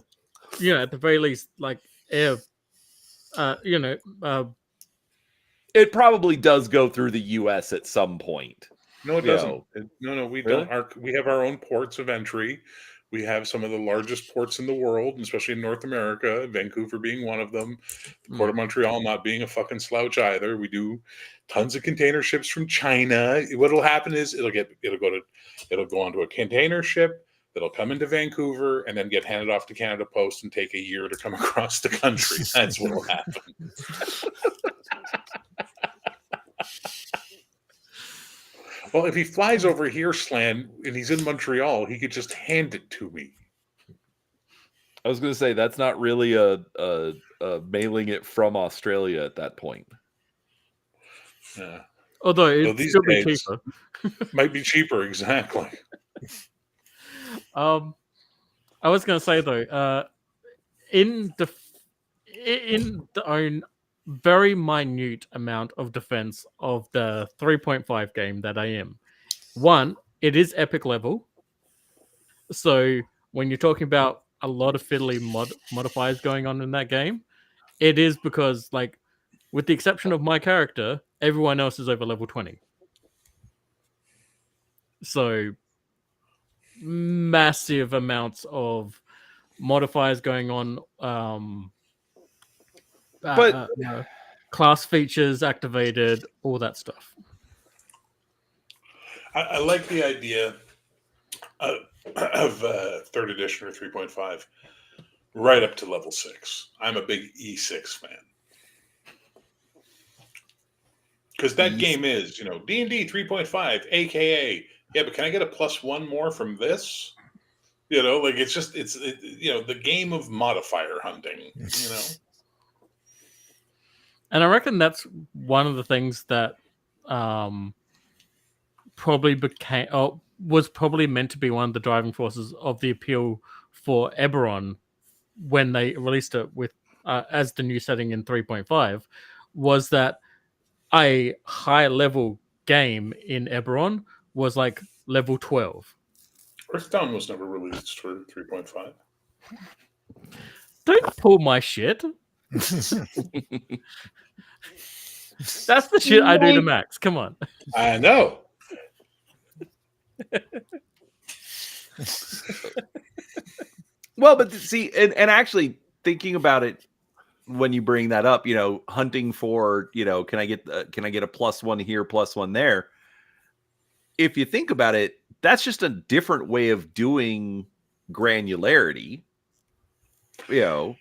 at the very least, like air, It probably does go through the U.S. at some point. No, it You doesn't. know. No, we Really? don't. We have our own ports of entry. We have some of the largest ports in the world, especially in North America, Vancouver being one of them. The Port of Montreal not being a fucking slouch either. We do tons of container ships from China. What'll happen is it'll go onto a container ship that'll come into Vancouver and then get handed off to Canada Post and take a year to come across the country. That's what'll happen. Well, if he flies over here, Slan, and he's in Montreal, he could just hand it to me. I was going to say that's not really a mailing it from Australia at that point. Yeah. although So it'd these still be days- cheaper. Might be cheaper, exactly. I was going to say though, in the own very minute amount of defense of the 3.5 game that I am, one, it is epic level. So when you're talking about a lot of fiddly modifiers going on in that game, it is because, like, with the exception of my character, everyone else is over level 20. So massive amounts of modifiers going on. But- Class features activated, all that stuff. I like the idea of third edition or 3.5 right up to level 6. I'm a big E6 fan. Because that game is, D&D 3.5, aka, yeah, but can I get a +1 more from this? It's just, the game of modifier hunting, And I reckon that's one of the things that was probably meant to be one of the driving forces of the appeal for Eberron when they released it with as the new setting in 3.5, was that a high level game in Eberron was like level 12. Earthbound was never released for 3.5. Don't pull my shit. That's the shit I do to Max. Come on. I know. Well, but see, and actually thinking about it when you bring that up, hunting for, can I get a +1 here, +1 there? If you think about it, that's just a different way of doing granularity. Yeah,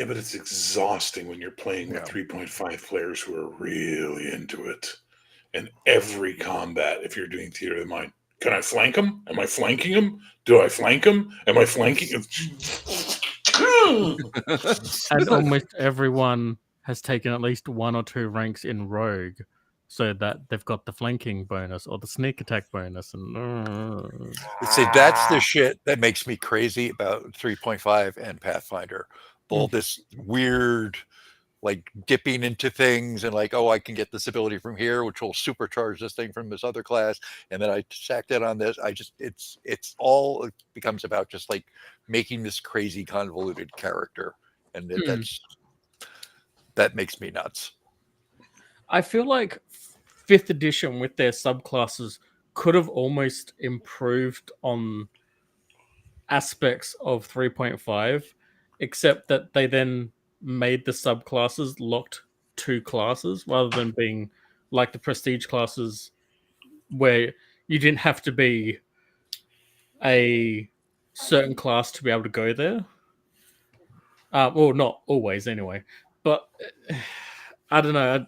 but it's exhausting when you're playing with 3.5 players who are really into it. And every combat, if you're doing theater of the mind, can I flank him? Am I flanking him? Do I flank him? Am I flanking him? And almost everyone has taken at least 1 or 2 ranks in Rogue, so that they've got the flanking bonus or the sneak attack bonus. And See, that's the shit that makes me crazy about 3.5 and Pathfinder. All this weird, like, dipping into things and like, oh, I can get this ability from here, which will supercharge this thing from this other class, and then I stack that on this. It becomes about just like making this crazy convoluted character, and that's That makes me nuts. I feel like 5th edition with their subclasses could have almost improved on aspects of 3.5, except that they then made the subclasses locked to classes rather than being like the prestige classes where you didn't have to be a certain class to be able to go there. Well, not always anyway, but I don't know.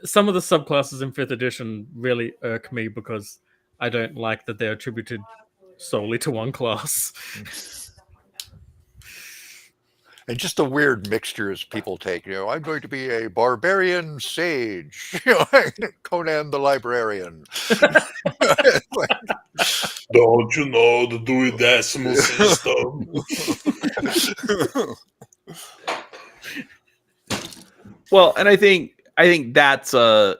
Some of the subclasses in 5th edition really irk me because I don't like that they're attributed solely to one class. And just the weird mixtures people take. I'm going to be a barbarian sage. Conan the librarian. Don't you know the Dewey Decimal System? Well, and I think that's I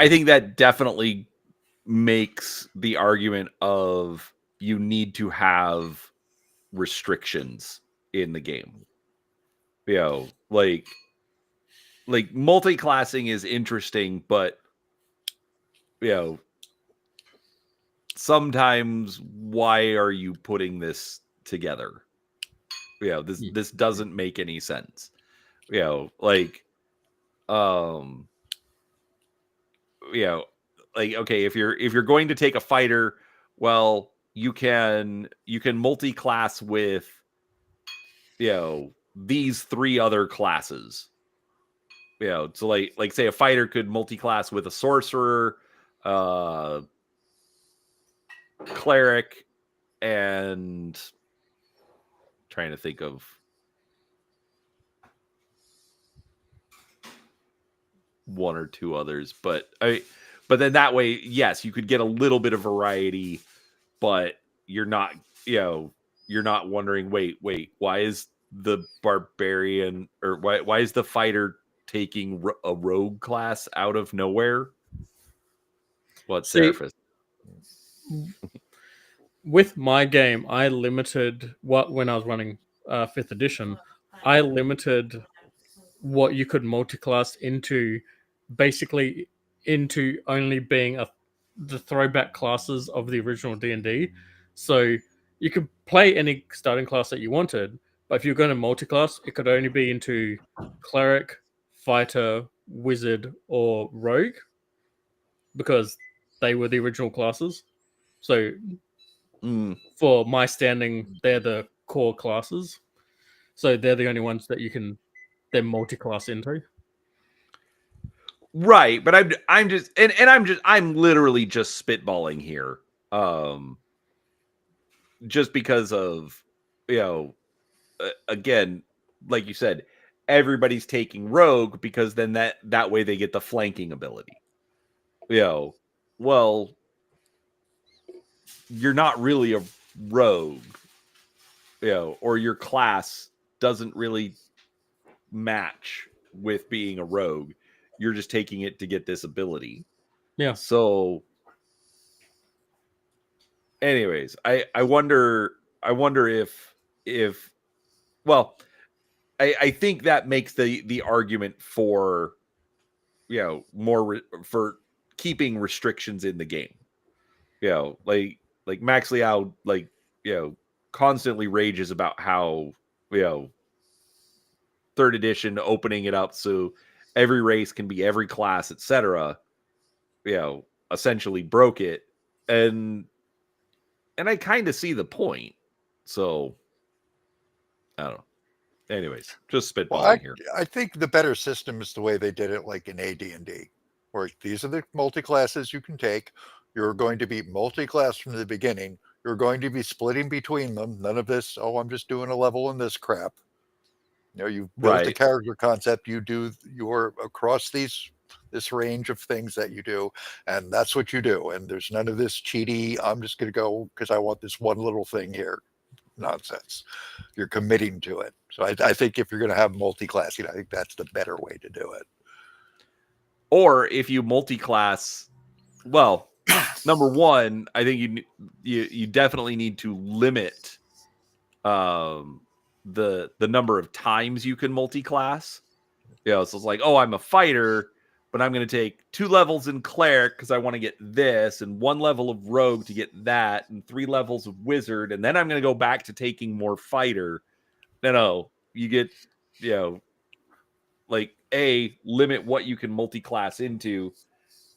think that definitely makes the argument of you need to have restrictions in the game. Like multi-classing is interesting, but sometimes why are you putting this together? This doesn't make any sense. Like okay, if you're going to take a fighter, well, you can multi-class with these 3 other classes. So like say a fighter could multi-class with a sorcerer, cleric, and trying to think of one or two others, but then that way, yes, you could get a little bit of variety, but you're not wondering, wait, why is the barbarian or why is the fighter taking a rogue class out of nowhere? What, Seraphis? With my game, I limited when I was running 5th edition. I limited what you could multi-class into, basically into only being the throwback classes of the original D&D. So you could play any starting class that you wanted, but if you're going to multi-class, it could only be into cleric, fighter, wizard, or rogue, because they were the original classes. So for my standing, they're the core classes. So they're the only ones that you can then multi-class into. Right, but I'm literally just spitballing here. Just because of, again, like you said, everybody's taking rogue because then that way they get the flanking ability. Well, you're not really a rogue, or your class doesn't really match with being a rogue. You're just taking it to get this ability. Yeah. So anyways, I wonder if well, I think that makes the argument for more for keeping restrictions in the game. Like Max Liao constantly rages about how 3rd edition opening it up so every race can be every class, etc. Essentially broke it, and I kind of see the point. So I don't know. Anyways, just spitballing here. I think the better system is the way they did it, like in AD&D, where these are the multi-classes you can take. You're going to be multi-class from the beginning. You're going to be splitting between them. None of this, I'm just doing a level in this crap. You built the character concept. You're across this range of things that you do, and that's what you do. And there's none of this cheaty, I'm just going to go because I want this one little thing here nonsense. You're committing to it. So I think if you're going to have multi-classing, I think that's the better way to do it. Or if you multi-class, well, number one, I think you definitely need to limit the number of times you can multi-class. So it's like, oh, I'm a fighter, but I'm going to take 2 levels in cleric because I want to get this, and 1 level of rogue to get that, and 3 levels of wizard, and then I'm going to go back to taking more fighter. No, you get, like A, limit what you can multi-class into,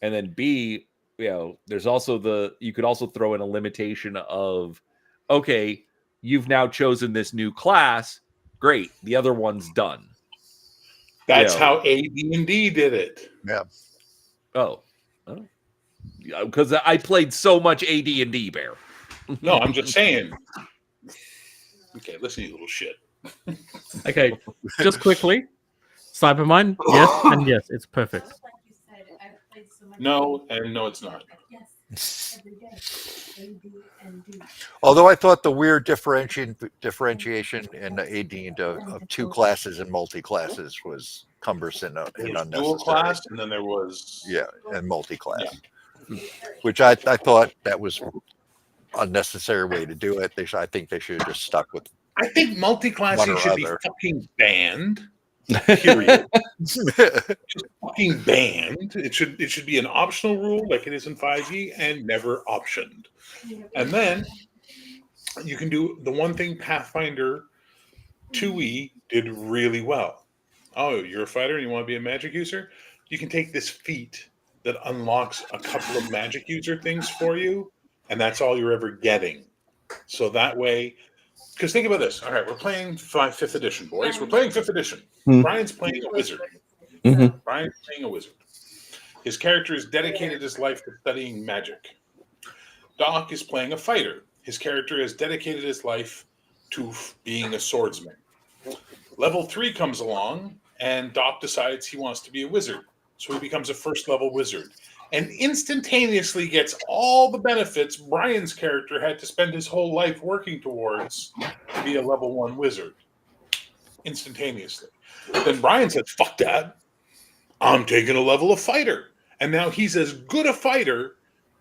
and then B, there's also you could also throw in a limitation of, okay, you've now chosen this new class. Great. The other one's done. That's how AD&D did it. Yeah. Oh. Because I played so much AD&D, Bear. No, I'm just saying. Okay, listen, you little shit. Okay, just quickly. Cybermine, yes, and yes, it's perfect. Like you said, I've played so much. No, and no, it's not. Yes, every day. AD and D. Although I thought the weird differentiation in the AD of 2 classes and multi-classes was cumbersome and There was unnecessary. dual class, and then there was And multi-class, which I thought that was unnecessary way to do it. I think they should have just stuck with. I think multi-classing One or should be other. fucking banned. Period. Just fucking banned. It should be an optional rule like it is in 5e and never optioned. And then you can do the one thing Pathfinder 2e did really well. Oh, you're a fighter and you want to be a magic user? You can take this feat that unlocks a couple of magic user things for you, and that's all you're ever getting. So that way, because think about this. All right, we're playing 5th edition, boys. We're playing 5th edition. Brian's playing a wizard. Brian's playing a wizard. His character has dedicated his life to studying magic. Doc is playing a fighter. His character has dedicated his life to being a swordsman. Level 3 comes along, and Doc decides he wants to be a wizard. So he becomes a first-level wizard and instantaneously gets all the benefits Brian's character had to spend his whole life working towards to be a level 1 wizard. Instantaneously. Then Brian said, fuck that. I'm taking a level of fighter. And now he's as good a fighter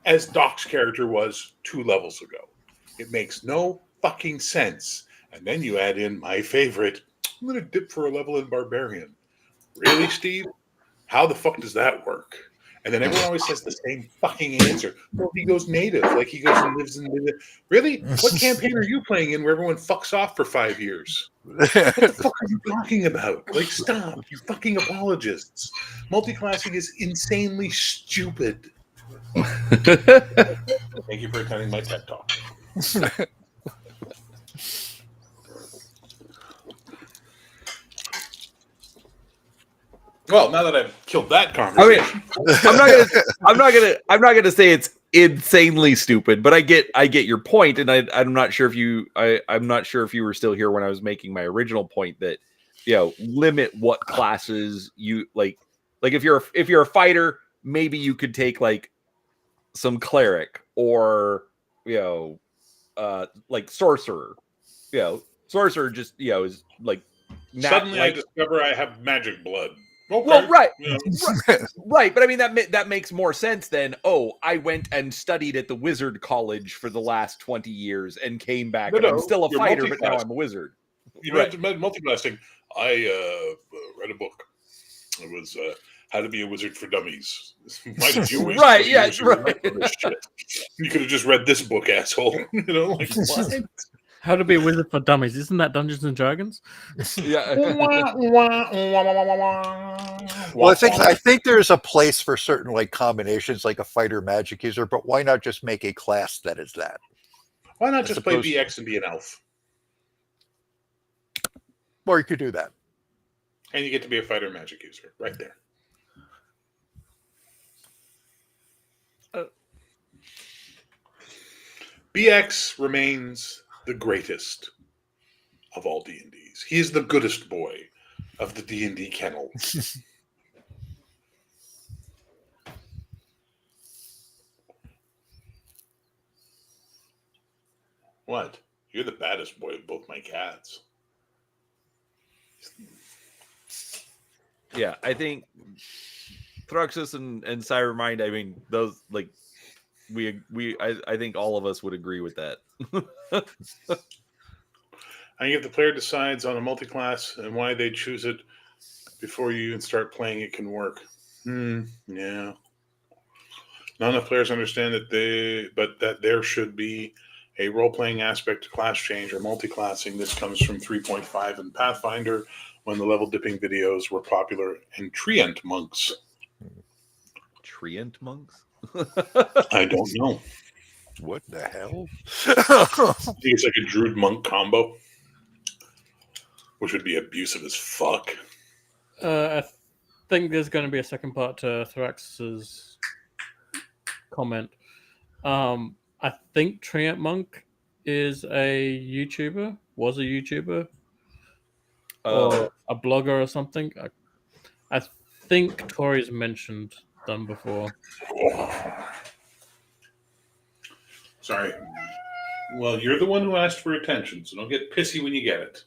as Doc's character was 2 levels ago. It makes no fucking sense. And then you add in my favorite, I'm going to dip for a level in barbarian. Really, Steve? How the fuck does that work? And then everyone always says the same fucking answer. Well, he goes native. Like he goes and lives in the... Really? What campaign are you playing in where everyone fucks off for 5 years? What the fuck are you talking about? Like, stop. You fucking apologists. Multiclassing is insanely stupid. Thank you for attending my TED Talk. Well, now that I've killed that conversation, I'm not gonna say it's insanely stupid, but I get your point, and I'm not sure if you were still here when I was making my original point that limit what classes you like if you're a fighter, maybe you could take like some cleric or like sorcerer. Sorcerer just is like suddenly I discover I have magic blood. Okay. Well, right, Yeah. right, but I mean that makes more sense than I went and studied at the wizard college for the last 20 years and came back and I'm still a fighter, but now I'm a wizard. You mentioned multiclassing. I read a book. It was How to Be a Wizard for Dummies. Why did you waste right? 20 Yeah, years right. on this shit? You could have just read this book, asshole. Like what? How to Be a Wizard for Dummies. Isn't that Dungeons and Dragons? Yeah. Well, I think there's a place for certain like combinations, like a fighter magic user, but why not just make a class that is that? Why not just play BX and be an elf? Or you could do that. And you get to be a fighter magic user right there. BX remains the greatest of all D&Ds. He is the goodest boy of the D&D kennel. What? You're the baddest boy of both my cats. Yeah, I think Thruxus and Cybermind, I mean, those like I think all of us would agree with that. I think if the player decides on a multi-class and why they choose it before you even start playing, it can work. Yeah. Not enough players understand that there should be a role-playing aspect to class change or multi-classing. This comes from 3.5 in Pathfinder when the level dipping videos were popular and treant monks. Treant monks? I don't know. What the hell? I think it's like a druid monk combo, which would be abusive as fuck. I think there's going to be a second part to Thrax's comment. I think Treant Monk is a YouTuber, was a YouTuber, or a blogger or something. I think Tori's mentioned them before. Sorry. Well, you're the one who asked for attention, so don't get pissy when you get it.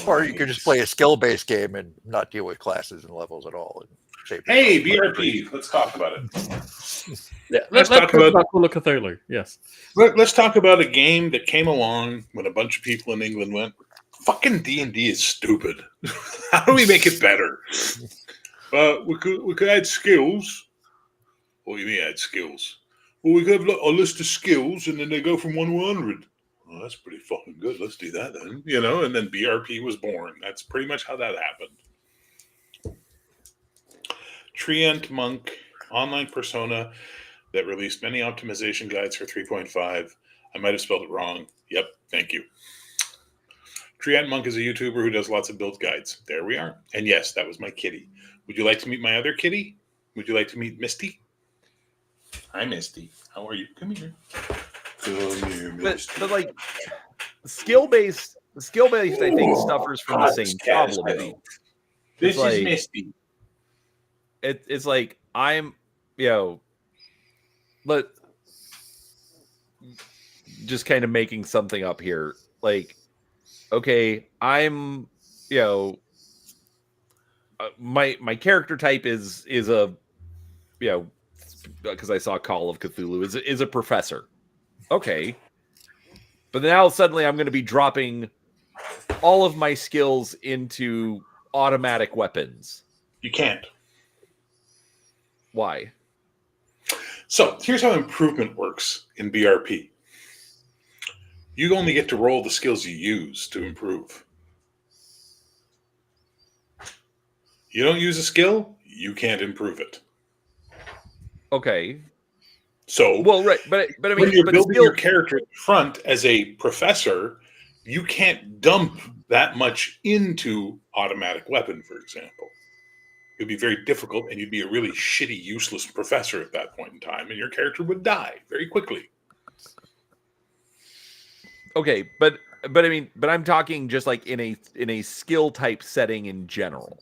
Or you could just play a skill-based game and not deal with classes and levels at all. And save Hey, yourself. BRP, let's talk about it. Yeah, Let's let's talk talk about- about Call of Cthulhu. Yes. Let's talk about a game that came along when a bunch of people in England went, fucking D&D is stupid. How do we make it better? We could add skills. What do you mean add skills? Well, we could have a list of skills and then they go from 1 to 100. Well, that's pretty fucking good. Let's do that then. And then BRP was born. That's pretty much how that happened. Treant Monk, online persona that released many optimization guides for 3.5. I might have spelled it wrong. Yep, thank you. Treant Monk is a YouTuber who does lots of build guides. There we are. And yes, that was my kitty. Would you like to meet my other kitty? Would you like to meet Misty? Hi, Misty. How are you? Come here. Come here, Misty. But like skill-based, I think suffers from the same problem. This It's like- is Misty. It's like I'm, but just kind of making something up here. Like, okay, I'm, my character type is a, because I saw Call of Cthulhu is a professor. Okay, but now suddenly I'm going to be dropping all of my skills into automatic weapons. You can't. Why? So here's how improvement works in BRP. You only get to roll the skills you use to improve. You don't use a skill, you can't improve it. Okay. So Well, right, but I mean, when you're but building still, your character at the front as a professor, you can't dump that much into automatic weapon, for example. It'd be very difficult, and you'd be a really shitty, useless professor at that point in time, and your character would die very quickly. okay, but I mean, but I'm talking just like in a skill type setting in general.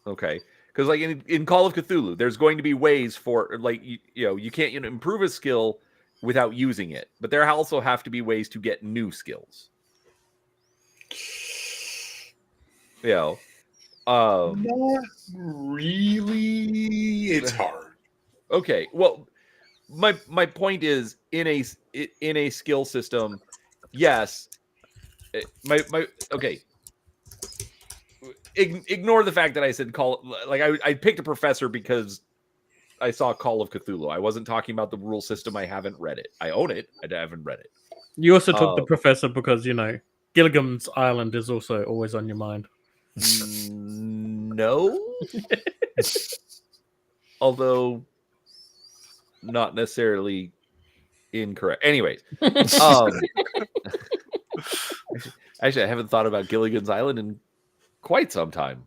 Okay, because like in Call of Cthulhu, there's going to be ways for like you can't improve a skill without using it, but there also have to be ways to get new skills. Not really. It's hard. Okay, well, my point is in a skill system, yes. Okay. Ignore the fact that I said I picked a professor because I saw Call of Cthulhu. I wasn't talking about the rule system. I haven't read it. I own it. I haven't read it. You also took the professor because Gilligan's Island is also always on your mind. No. Although not necessarily incorrect. Anyways, actually, I haven't thought about Gilligan's Island in quite some time.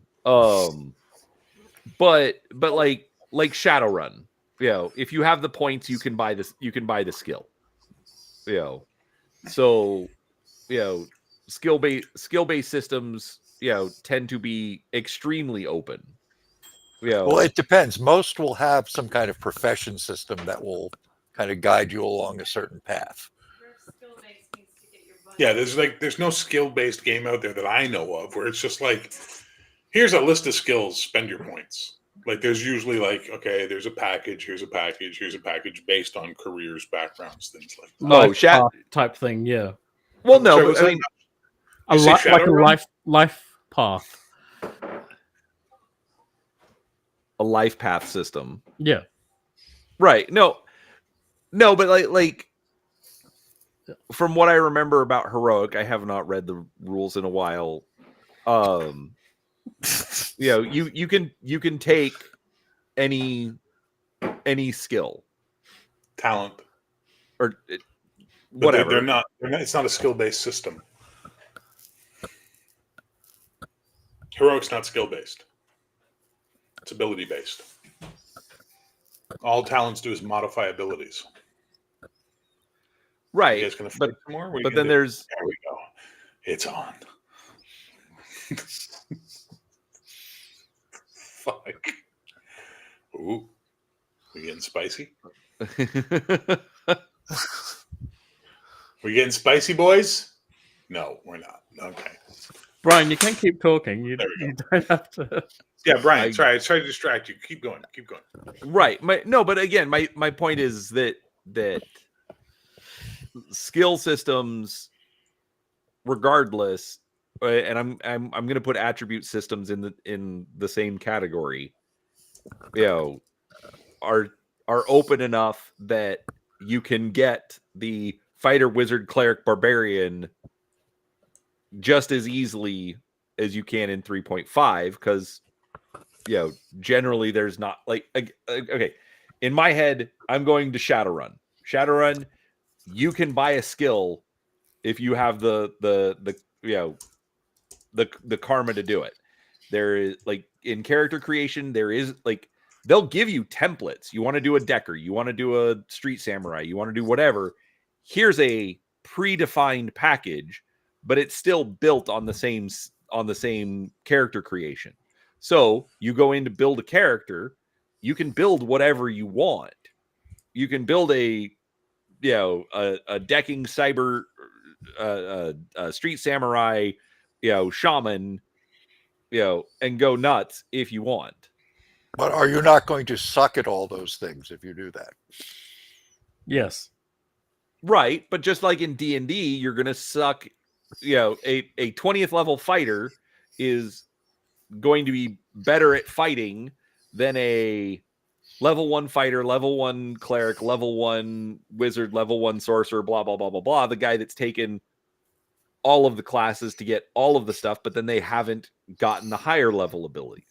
But like Shadowrun, if you have the points, you can buy this. You can buy the skill. So skill based systems tend to be extremely open. Well, it depends. Most will have some kind of profession system that will kind of guide you along a certain path. Yeah, there's no skill-based game out there that I know of where it's just like, here's a list of skills, spend your points. Like there's usually like, okay, there's a package, here's a package, here's a package based on careers, backgrounds, things like that. Life path type thing, yeah. Well, no, Sorry, but what's I that? mean, A You say like a Shadowrun? life path. a life path system. Yeah. Right. No, but like from what I remember about Heroic, I have not read the rules in a while. You can take any skill Talent. or But whatever. they're not. It's not a skill-based system. Heroic's not skill-based. It's ability-based. All talents do is modify abilities. You Right. guys gonna But fight some more? What are you but gonna then do? there's There we go. It's on. Fuck. Ooh. We getting spicy? We getting spicy, boys? No, we're not. Okay. Brian, you can keep talking. You There we don't have to. Yeah, Brian, I- sorry, I tried to distract you. Keep going. Keep going. right. But again, my point is that skill systems, regardless, and I'm going to put attribute systems in the same category. Are open enough that you can get the fighter, wizard, cleric, barbarian just as easily as you can in 3.5, because generally there's not like okay. In my head, I'm going to Shadowrun. Shadowrun, you can buy a skill if you have the karma to do it. There is like in character creation, there is like they'll give you templates. You want to do a decker, you want to do a street samurai, you want to do whatever. Here's a predefined package, but it's still built on the same character creation. So you go in to build a character, you can build whatever you want. You can build a decking cyber street samurai, shaman, and go nuts if you want. But are you not going to suck at all those things if you do that? Yes. Right, but just like in D&D, you're going to suck, a 20th level fighter is going to be better at fighting than a level 1 fighter, level 1 cleric, level 1 wizard, level 1 sorcerer, blah, blah, blah, blah, blah. The guy that's taken all of the classes to get all of the stuff, but then they haven't gotten the higher level abilities.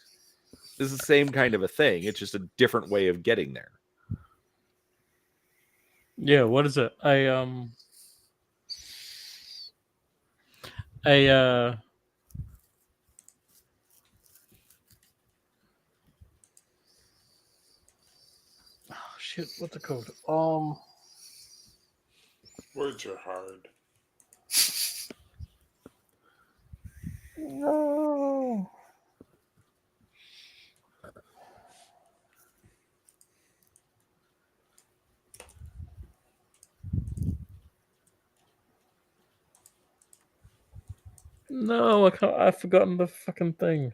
This is the same kind of a thing. It's just a different way of getting there. Yeah. What is it? Oh, shit. What's it called? Words are hard. No. No, I can't. I've forgotten the fucking thing.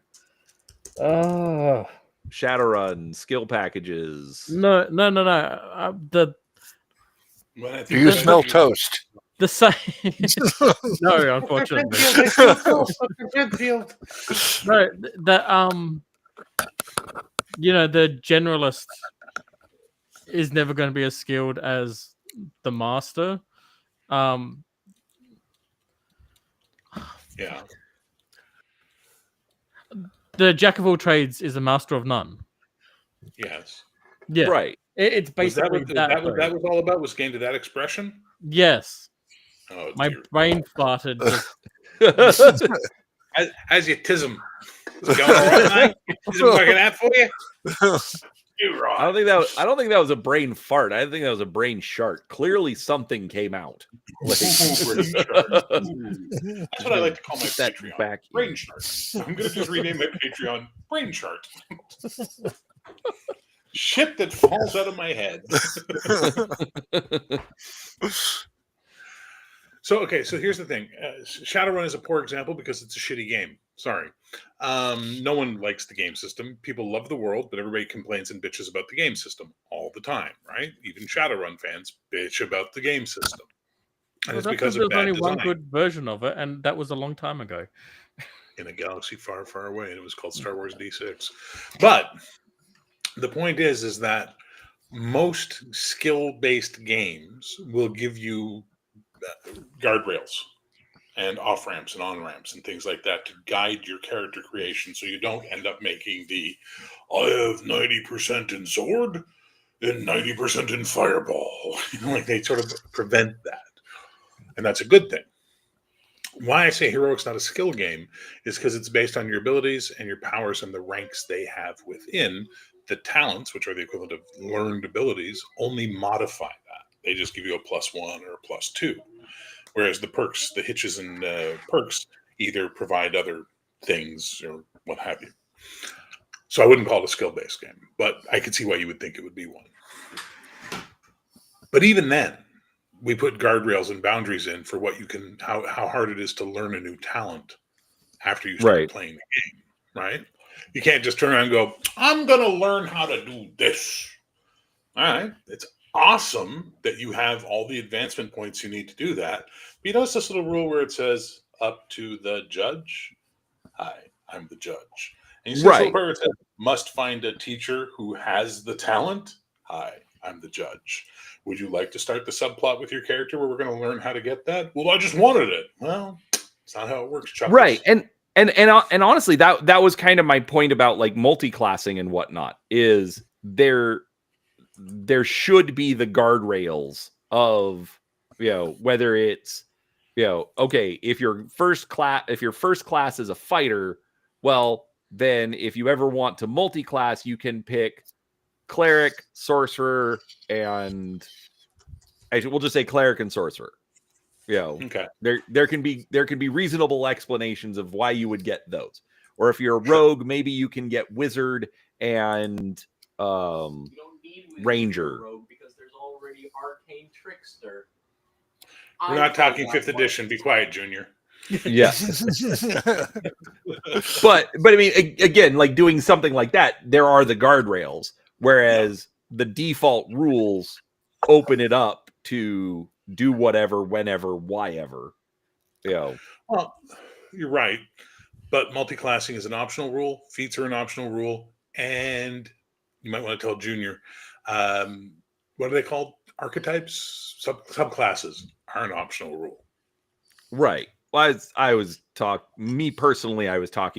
Shadowrun, skill packages. No. The When I Do think you of it, smell toast? the same. No, unfortunately. Redfield. No, the generalist is never going to be as skilled as the master. Yeah. The jack of all trades is a master of none. Yes. Yeah, Right. it's Was that basically what that. that was all about? Was gained to that expression? Yes, Oh, my dear. brain farted. Just, How's your tism? Is it going all right, mate? Is it working out for you? You're right. I don't think that was a brain fart. I think that was a brain shart. Clearly something came out. Like, Brain shart. That's what I like to call my Get that Patreon. back in. Brain chart. I'm going to just rename my Patreon Brain Chart. Shit that falls out of my head. So here's the thing. Shadowrun is a poor example because it's a shitty game. Sorry. No one likes the game system. People love the world, but everybody complains and bitches about the game system all the time, right? Even Shadowrun fans bitch about the game system. And Well, it's that's because because of there's only bad one design good version of it, and that was a long time ago. in a galaxy far, far away, and it was called Star Wars D6. But the point is that most skill-based games will give you guardrails and off ramps and on ramps and things like that to guide your character creation, so you don't end up making the I have 90% in sword and 90% in fireball. Like they sort of prevent that, and that's a good thing. Why I say Heroic's not a skill game is because it's based on your abilities and your powers and the ranks they have within. The talents, which are the equivalent of learned abilities, only modify that. They just give you a +1 or a +2. Whereas the perks, the hitches and perks either provide other things or what have you. So I wouldn't call it a skill-based game, but I could see why you would think it would be one. But even then, we put guardrails and boundaries in for what you can, how hard it is to learn a new talent after you start playing the game, right? You can't just turn around and go, I'm going to learn how to do this. All right. It's awesome that you have all the advancement points you need to do that. But you notice this little rule where it says up to the judge? Hi, I'm the judge. And you see this little part where it says must find a teacher who has the talent? Hi, I'm the judge. Would you like to start the subplot with your character where we're going to learn how to get that? Well, I just wanted it. Well, it's not how it works, Chuckles. Right. And honestly, that was kind of my point about like multi-classing and whatnot, is there should be the guardrails of, whether it's, okay, if your first class is a fighter, well, then if you ever want to multi-class, you can pick cleric, sorcerer, and actually we'll just say cleric and sorcerer. Okay. There can be reasonable explanations of why you would get those. Or if you're a rogue, maybe you can get wizard and You don't need wizard ranger. for rogue because there's already arcane trickster. We're not talking 5th edition. Be quiet, Junior. Yeah. but I mean, again, like doing something like that, there are the guardrails, whereas the default rules open it up to do whatever, whenever, whyever. Well, you're right. But multi-classing is an optional rule. Feats are an optional rule. And you might want to tell Junior, what are they called? Archetypes? Subclasses are an optional rule. Right. Well, I was talking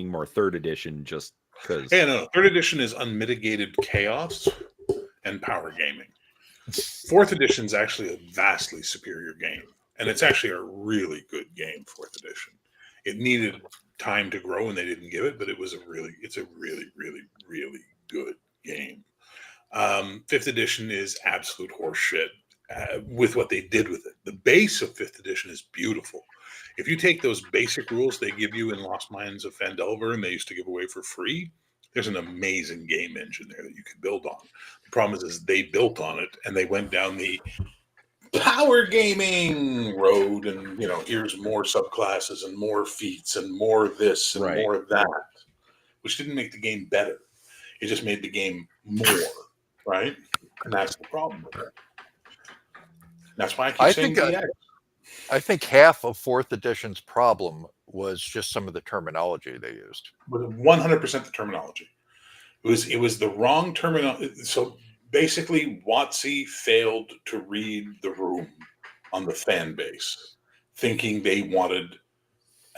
more 3rd edition just because. Yeah, no. 3rd edition is unmitigated chaos and power gaming. 4th edition is actually a vastly superior game. And it's actually a really good game, 4th edition. It needed time to grow and they didn't give it, but it's a really, really, really good game. 5th edition is absolute horseshit with what they did with it. The base of 5th edition is beautiful. If you take those basic rules they give you in Lost Mines of Phandelver and they used to give away for free, there's an amazing game engine there that you can build on. The problem is they built on it and they went down the power gaming road and, here's more subclasses and more feats and more this and more of that, which didn't make the game better. It just made the game more, right? And that's the problem with it. That's why I keep saying DX. I think half of 4th edition's problem was just some of the terminology they used. 100% the terminology. It was the wrong terminology. So basically, WotC failed to read the room on the fan base, thinking they wanted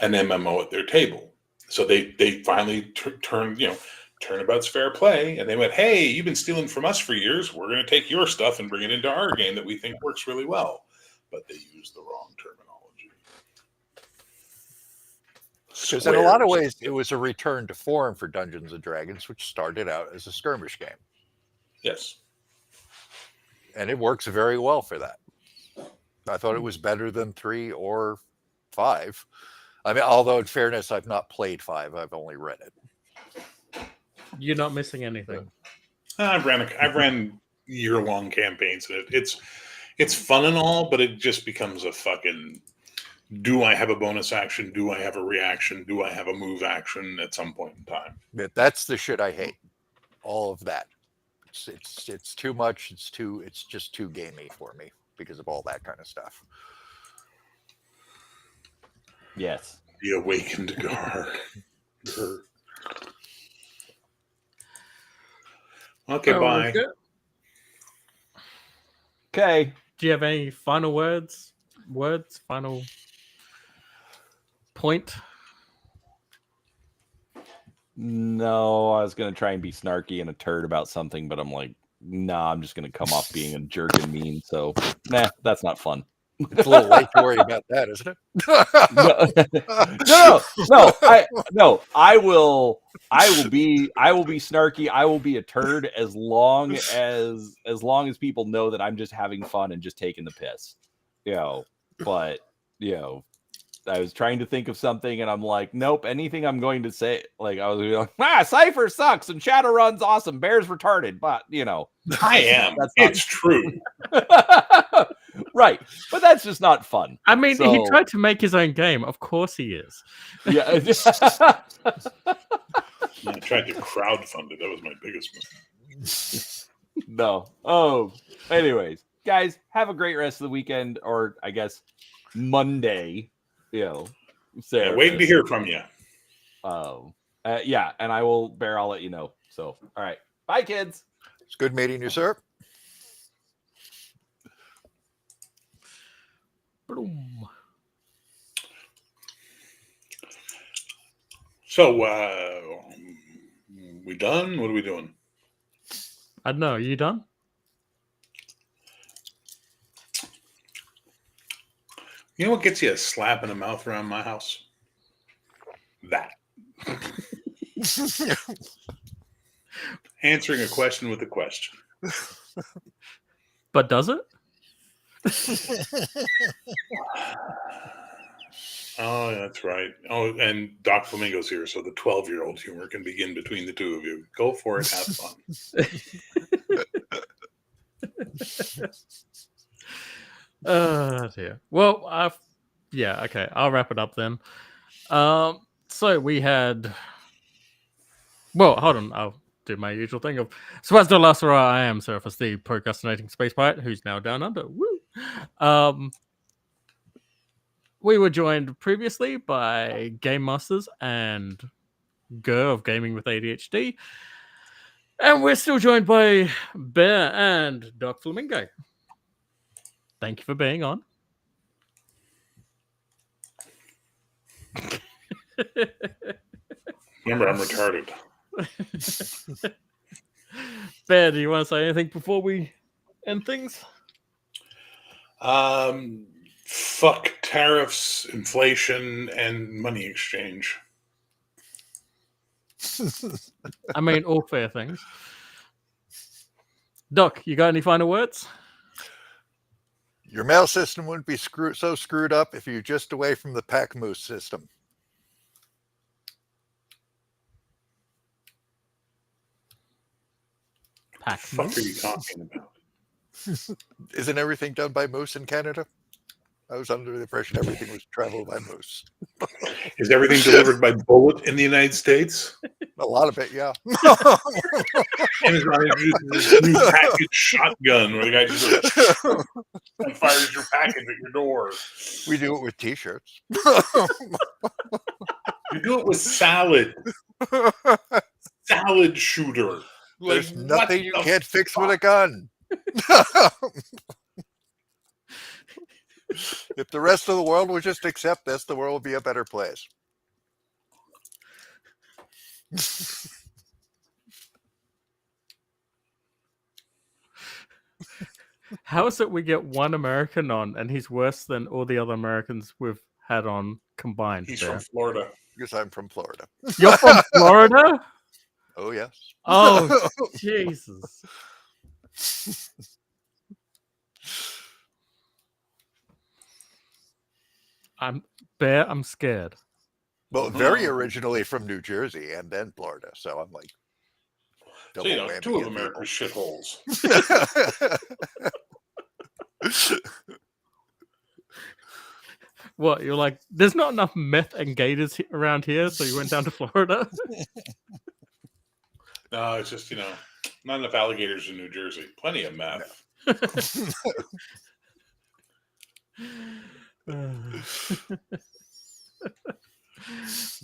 an MMO at their table. So they finally turned, turnabout's fair play, and they went, hey, you've been stealing from us for years. We're going to take your stuff and bring it into our game that we think works really well. But they used the wrong terminology. Because in a lot of ways, it was a return to form for Dungeons & Dragons, which started out as a skirmish game. Yes. And it works very well for that. I thought it was better than 3 or 5. I mean, although in fairness, I've not played 5. I've only read it. You're not missing anything. I've ran year-long campaigns, and it's fun and all, but it just becomes a fucking, do I have a bonus action? Do I have a reaction? Do I have a move action at some point in time? That's the shit I hate. All of that. It's too much. It's just too gamey for me because of all that kind of stuff. Yes. The awakened Gar. Okay, bye. Okay. Do you have any final words? Final point? No, I was gonna try and be snarky and a turd about something, but I'm like, nah, I'm just gonna come off being a jerk and mean. So, nah, that's not fun. It's a little late to worry about that, isn't it? No. I will be snarky. I will be a turd as long as people know that I'm just having fun and just taking the piss. But I was trying to think of something and I'm like, nope, anything I'm going to say, like I was like, Cypher sucks and Shadowrun's awesome, Bear's retarded, but I am. It's true. Right. But that's just not fun. I mean, he tried to make his own game. Of course he is. Yeah. I tried to crowdfund it. That was my biggest mistake. No. Oh, anyways, guys, have a great rest of the weekend, or I guess Monday. Waiting to hear from you. Yeah, and I will, Bear, I'll let you know. So, all right. Bye, kids. It's good meeting you, sir. Boom. So, we done? What are we doing? I don't know. Are you done? You know what gets you a slap in the mouth around my house? That. Answering a question with a question. But does it? Oh, that's right. Oh, and Doc Flamingo's here, so the 12-year-old humor can begin between the two of you. Go for it. Have fun. Dear. Well, yeah, okay. I'll wrap it up then. So we had. Well, hold on. I'll do my usual thing of Swazdo Lasera. I am Surface, the procrastinating space pirate who's now down under. Woo! We were joined previously by Game Masters and Gur of Gaming with ADHD. And we're still joined by Bear and Doc Flamingo. Thank you for being on. Remember, I'm retarded. Bear, do you want to say anything before we end things? Fuck tariffs, inflation, and money exchange. I mean, all fair things. Doc, you got any final words? Your mail system wouldn't be so screwed up if you're just away from the pack moose system. What the fuck are you talking about? Isn't everything done by moose in Canada? I was under the impression everything was traveled by moose. Is everything delivered by bullet in the United States? A lot of it, yeah. Amazon introduces this new package shotgun where the guy just goes and fires your package at your door. We do it with T-shirts. You do it with salad. Salad shooter. There's Like, nothing you can't fix with a gun. If the rest of the world would just accept this, the world would be a better place. How is it we get one American on and he's worse than all the other Americans we've had on combined? He's Bear? from Florida. Because I'm from Florida. You're from Florida? Oh, yes. Oh, Jesus. I'm scared. Well, very originally from New Jersey and then Florida. So I'm like, So, you know, whammy two of at America's shitholes. people. What, you're like, there's not enough meth and gators around here, so you went down to Florida? No, it's just, you know, not enough alligators in New Jersey. Plenty of meth.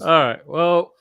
All right. Well,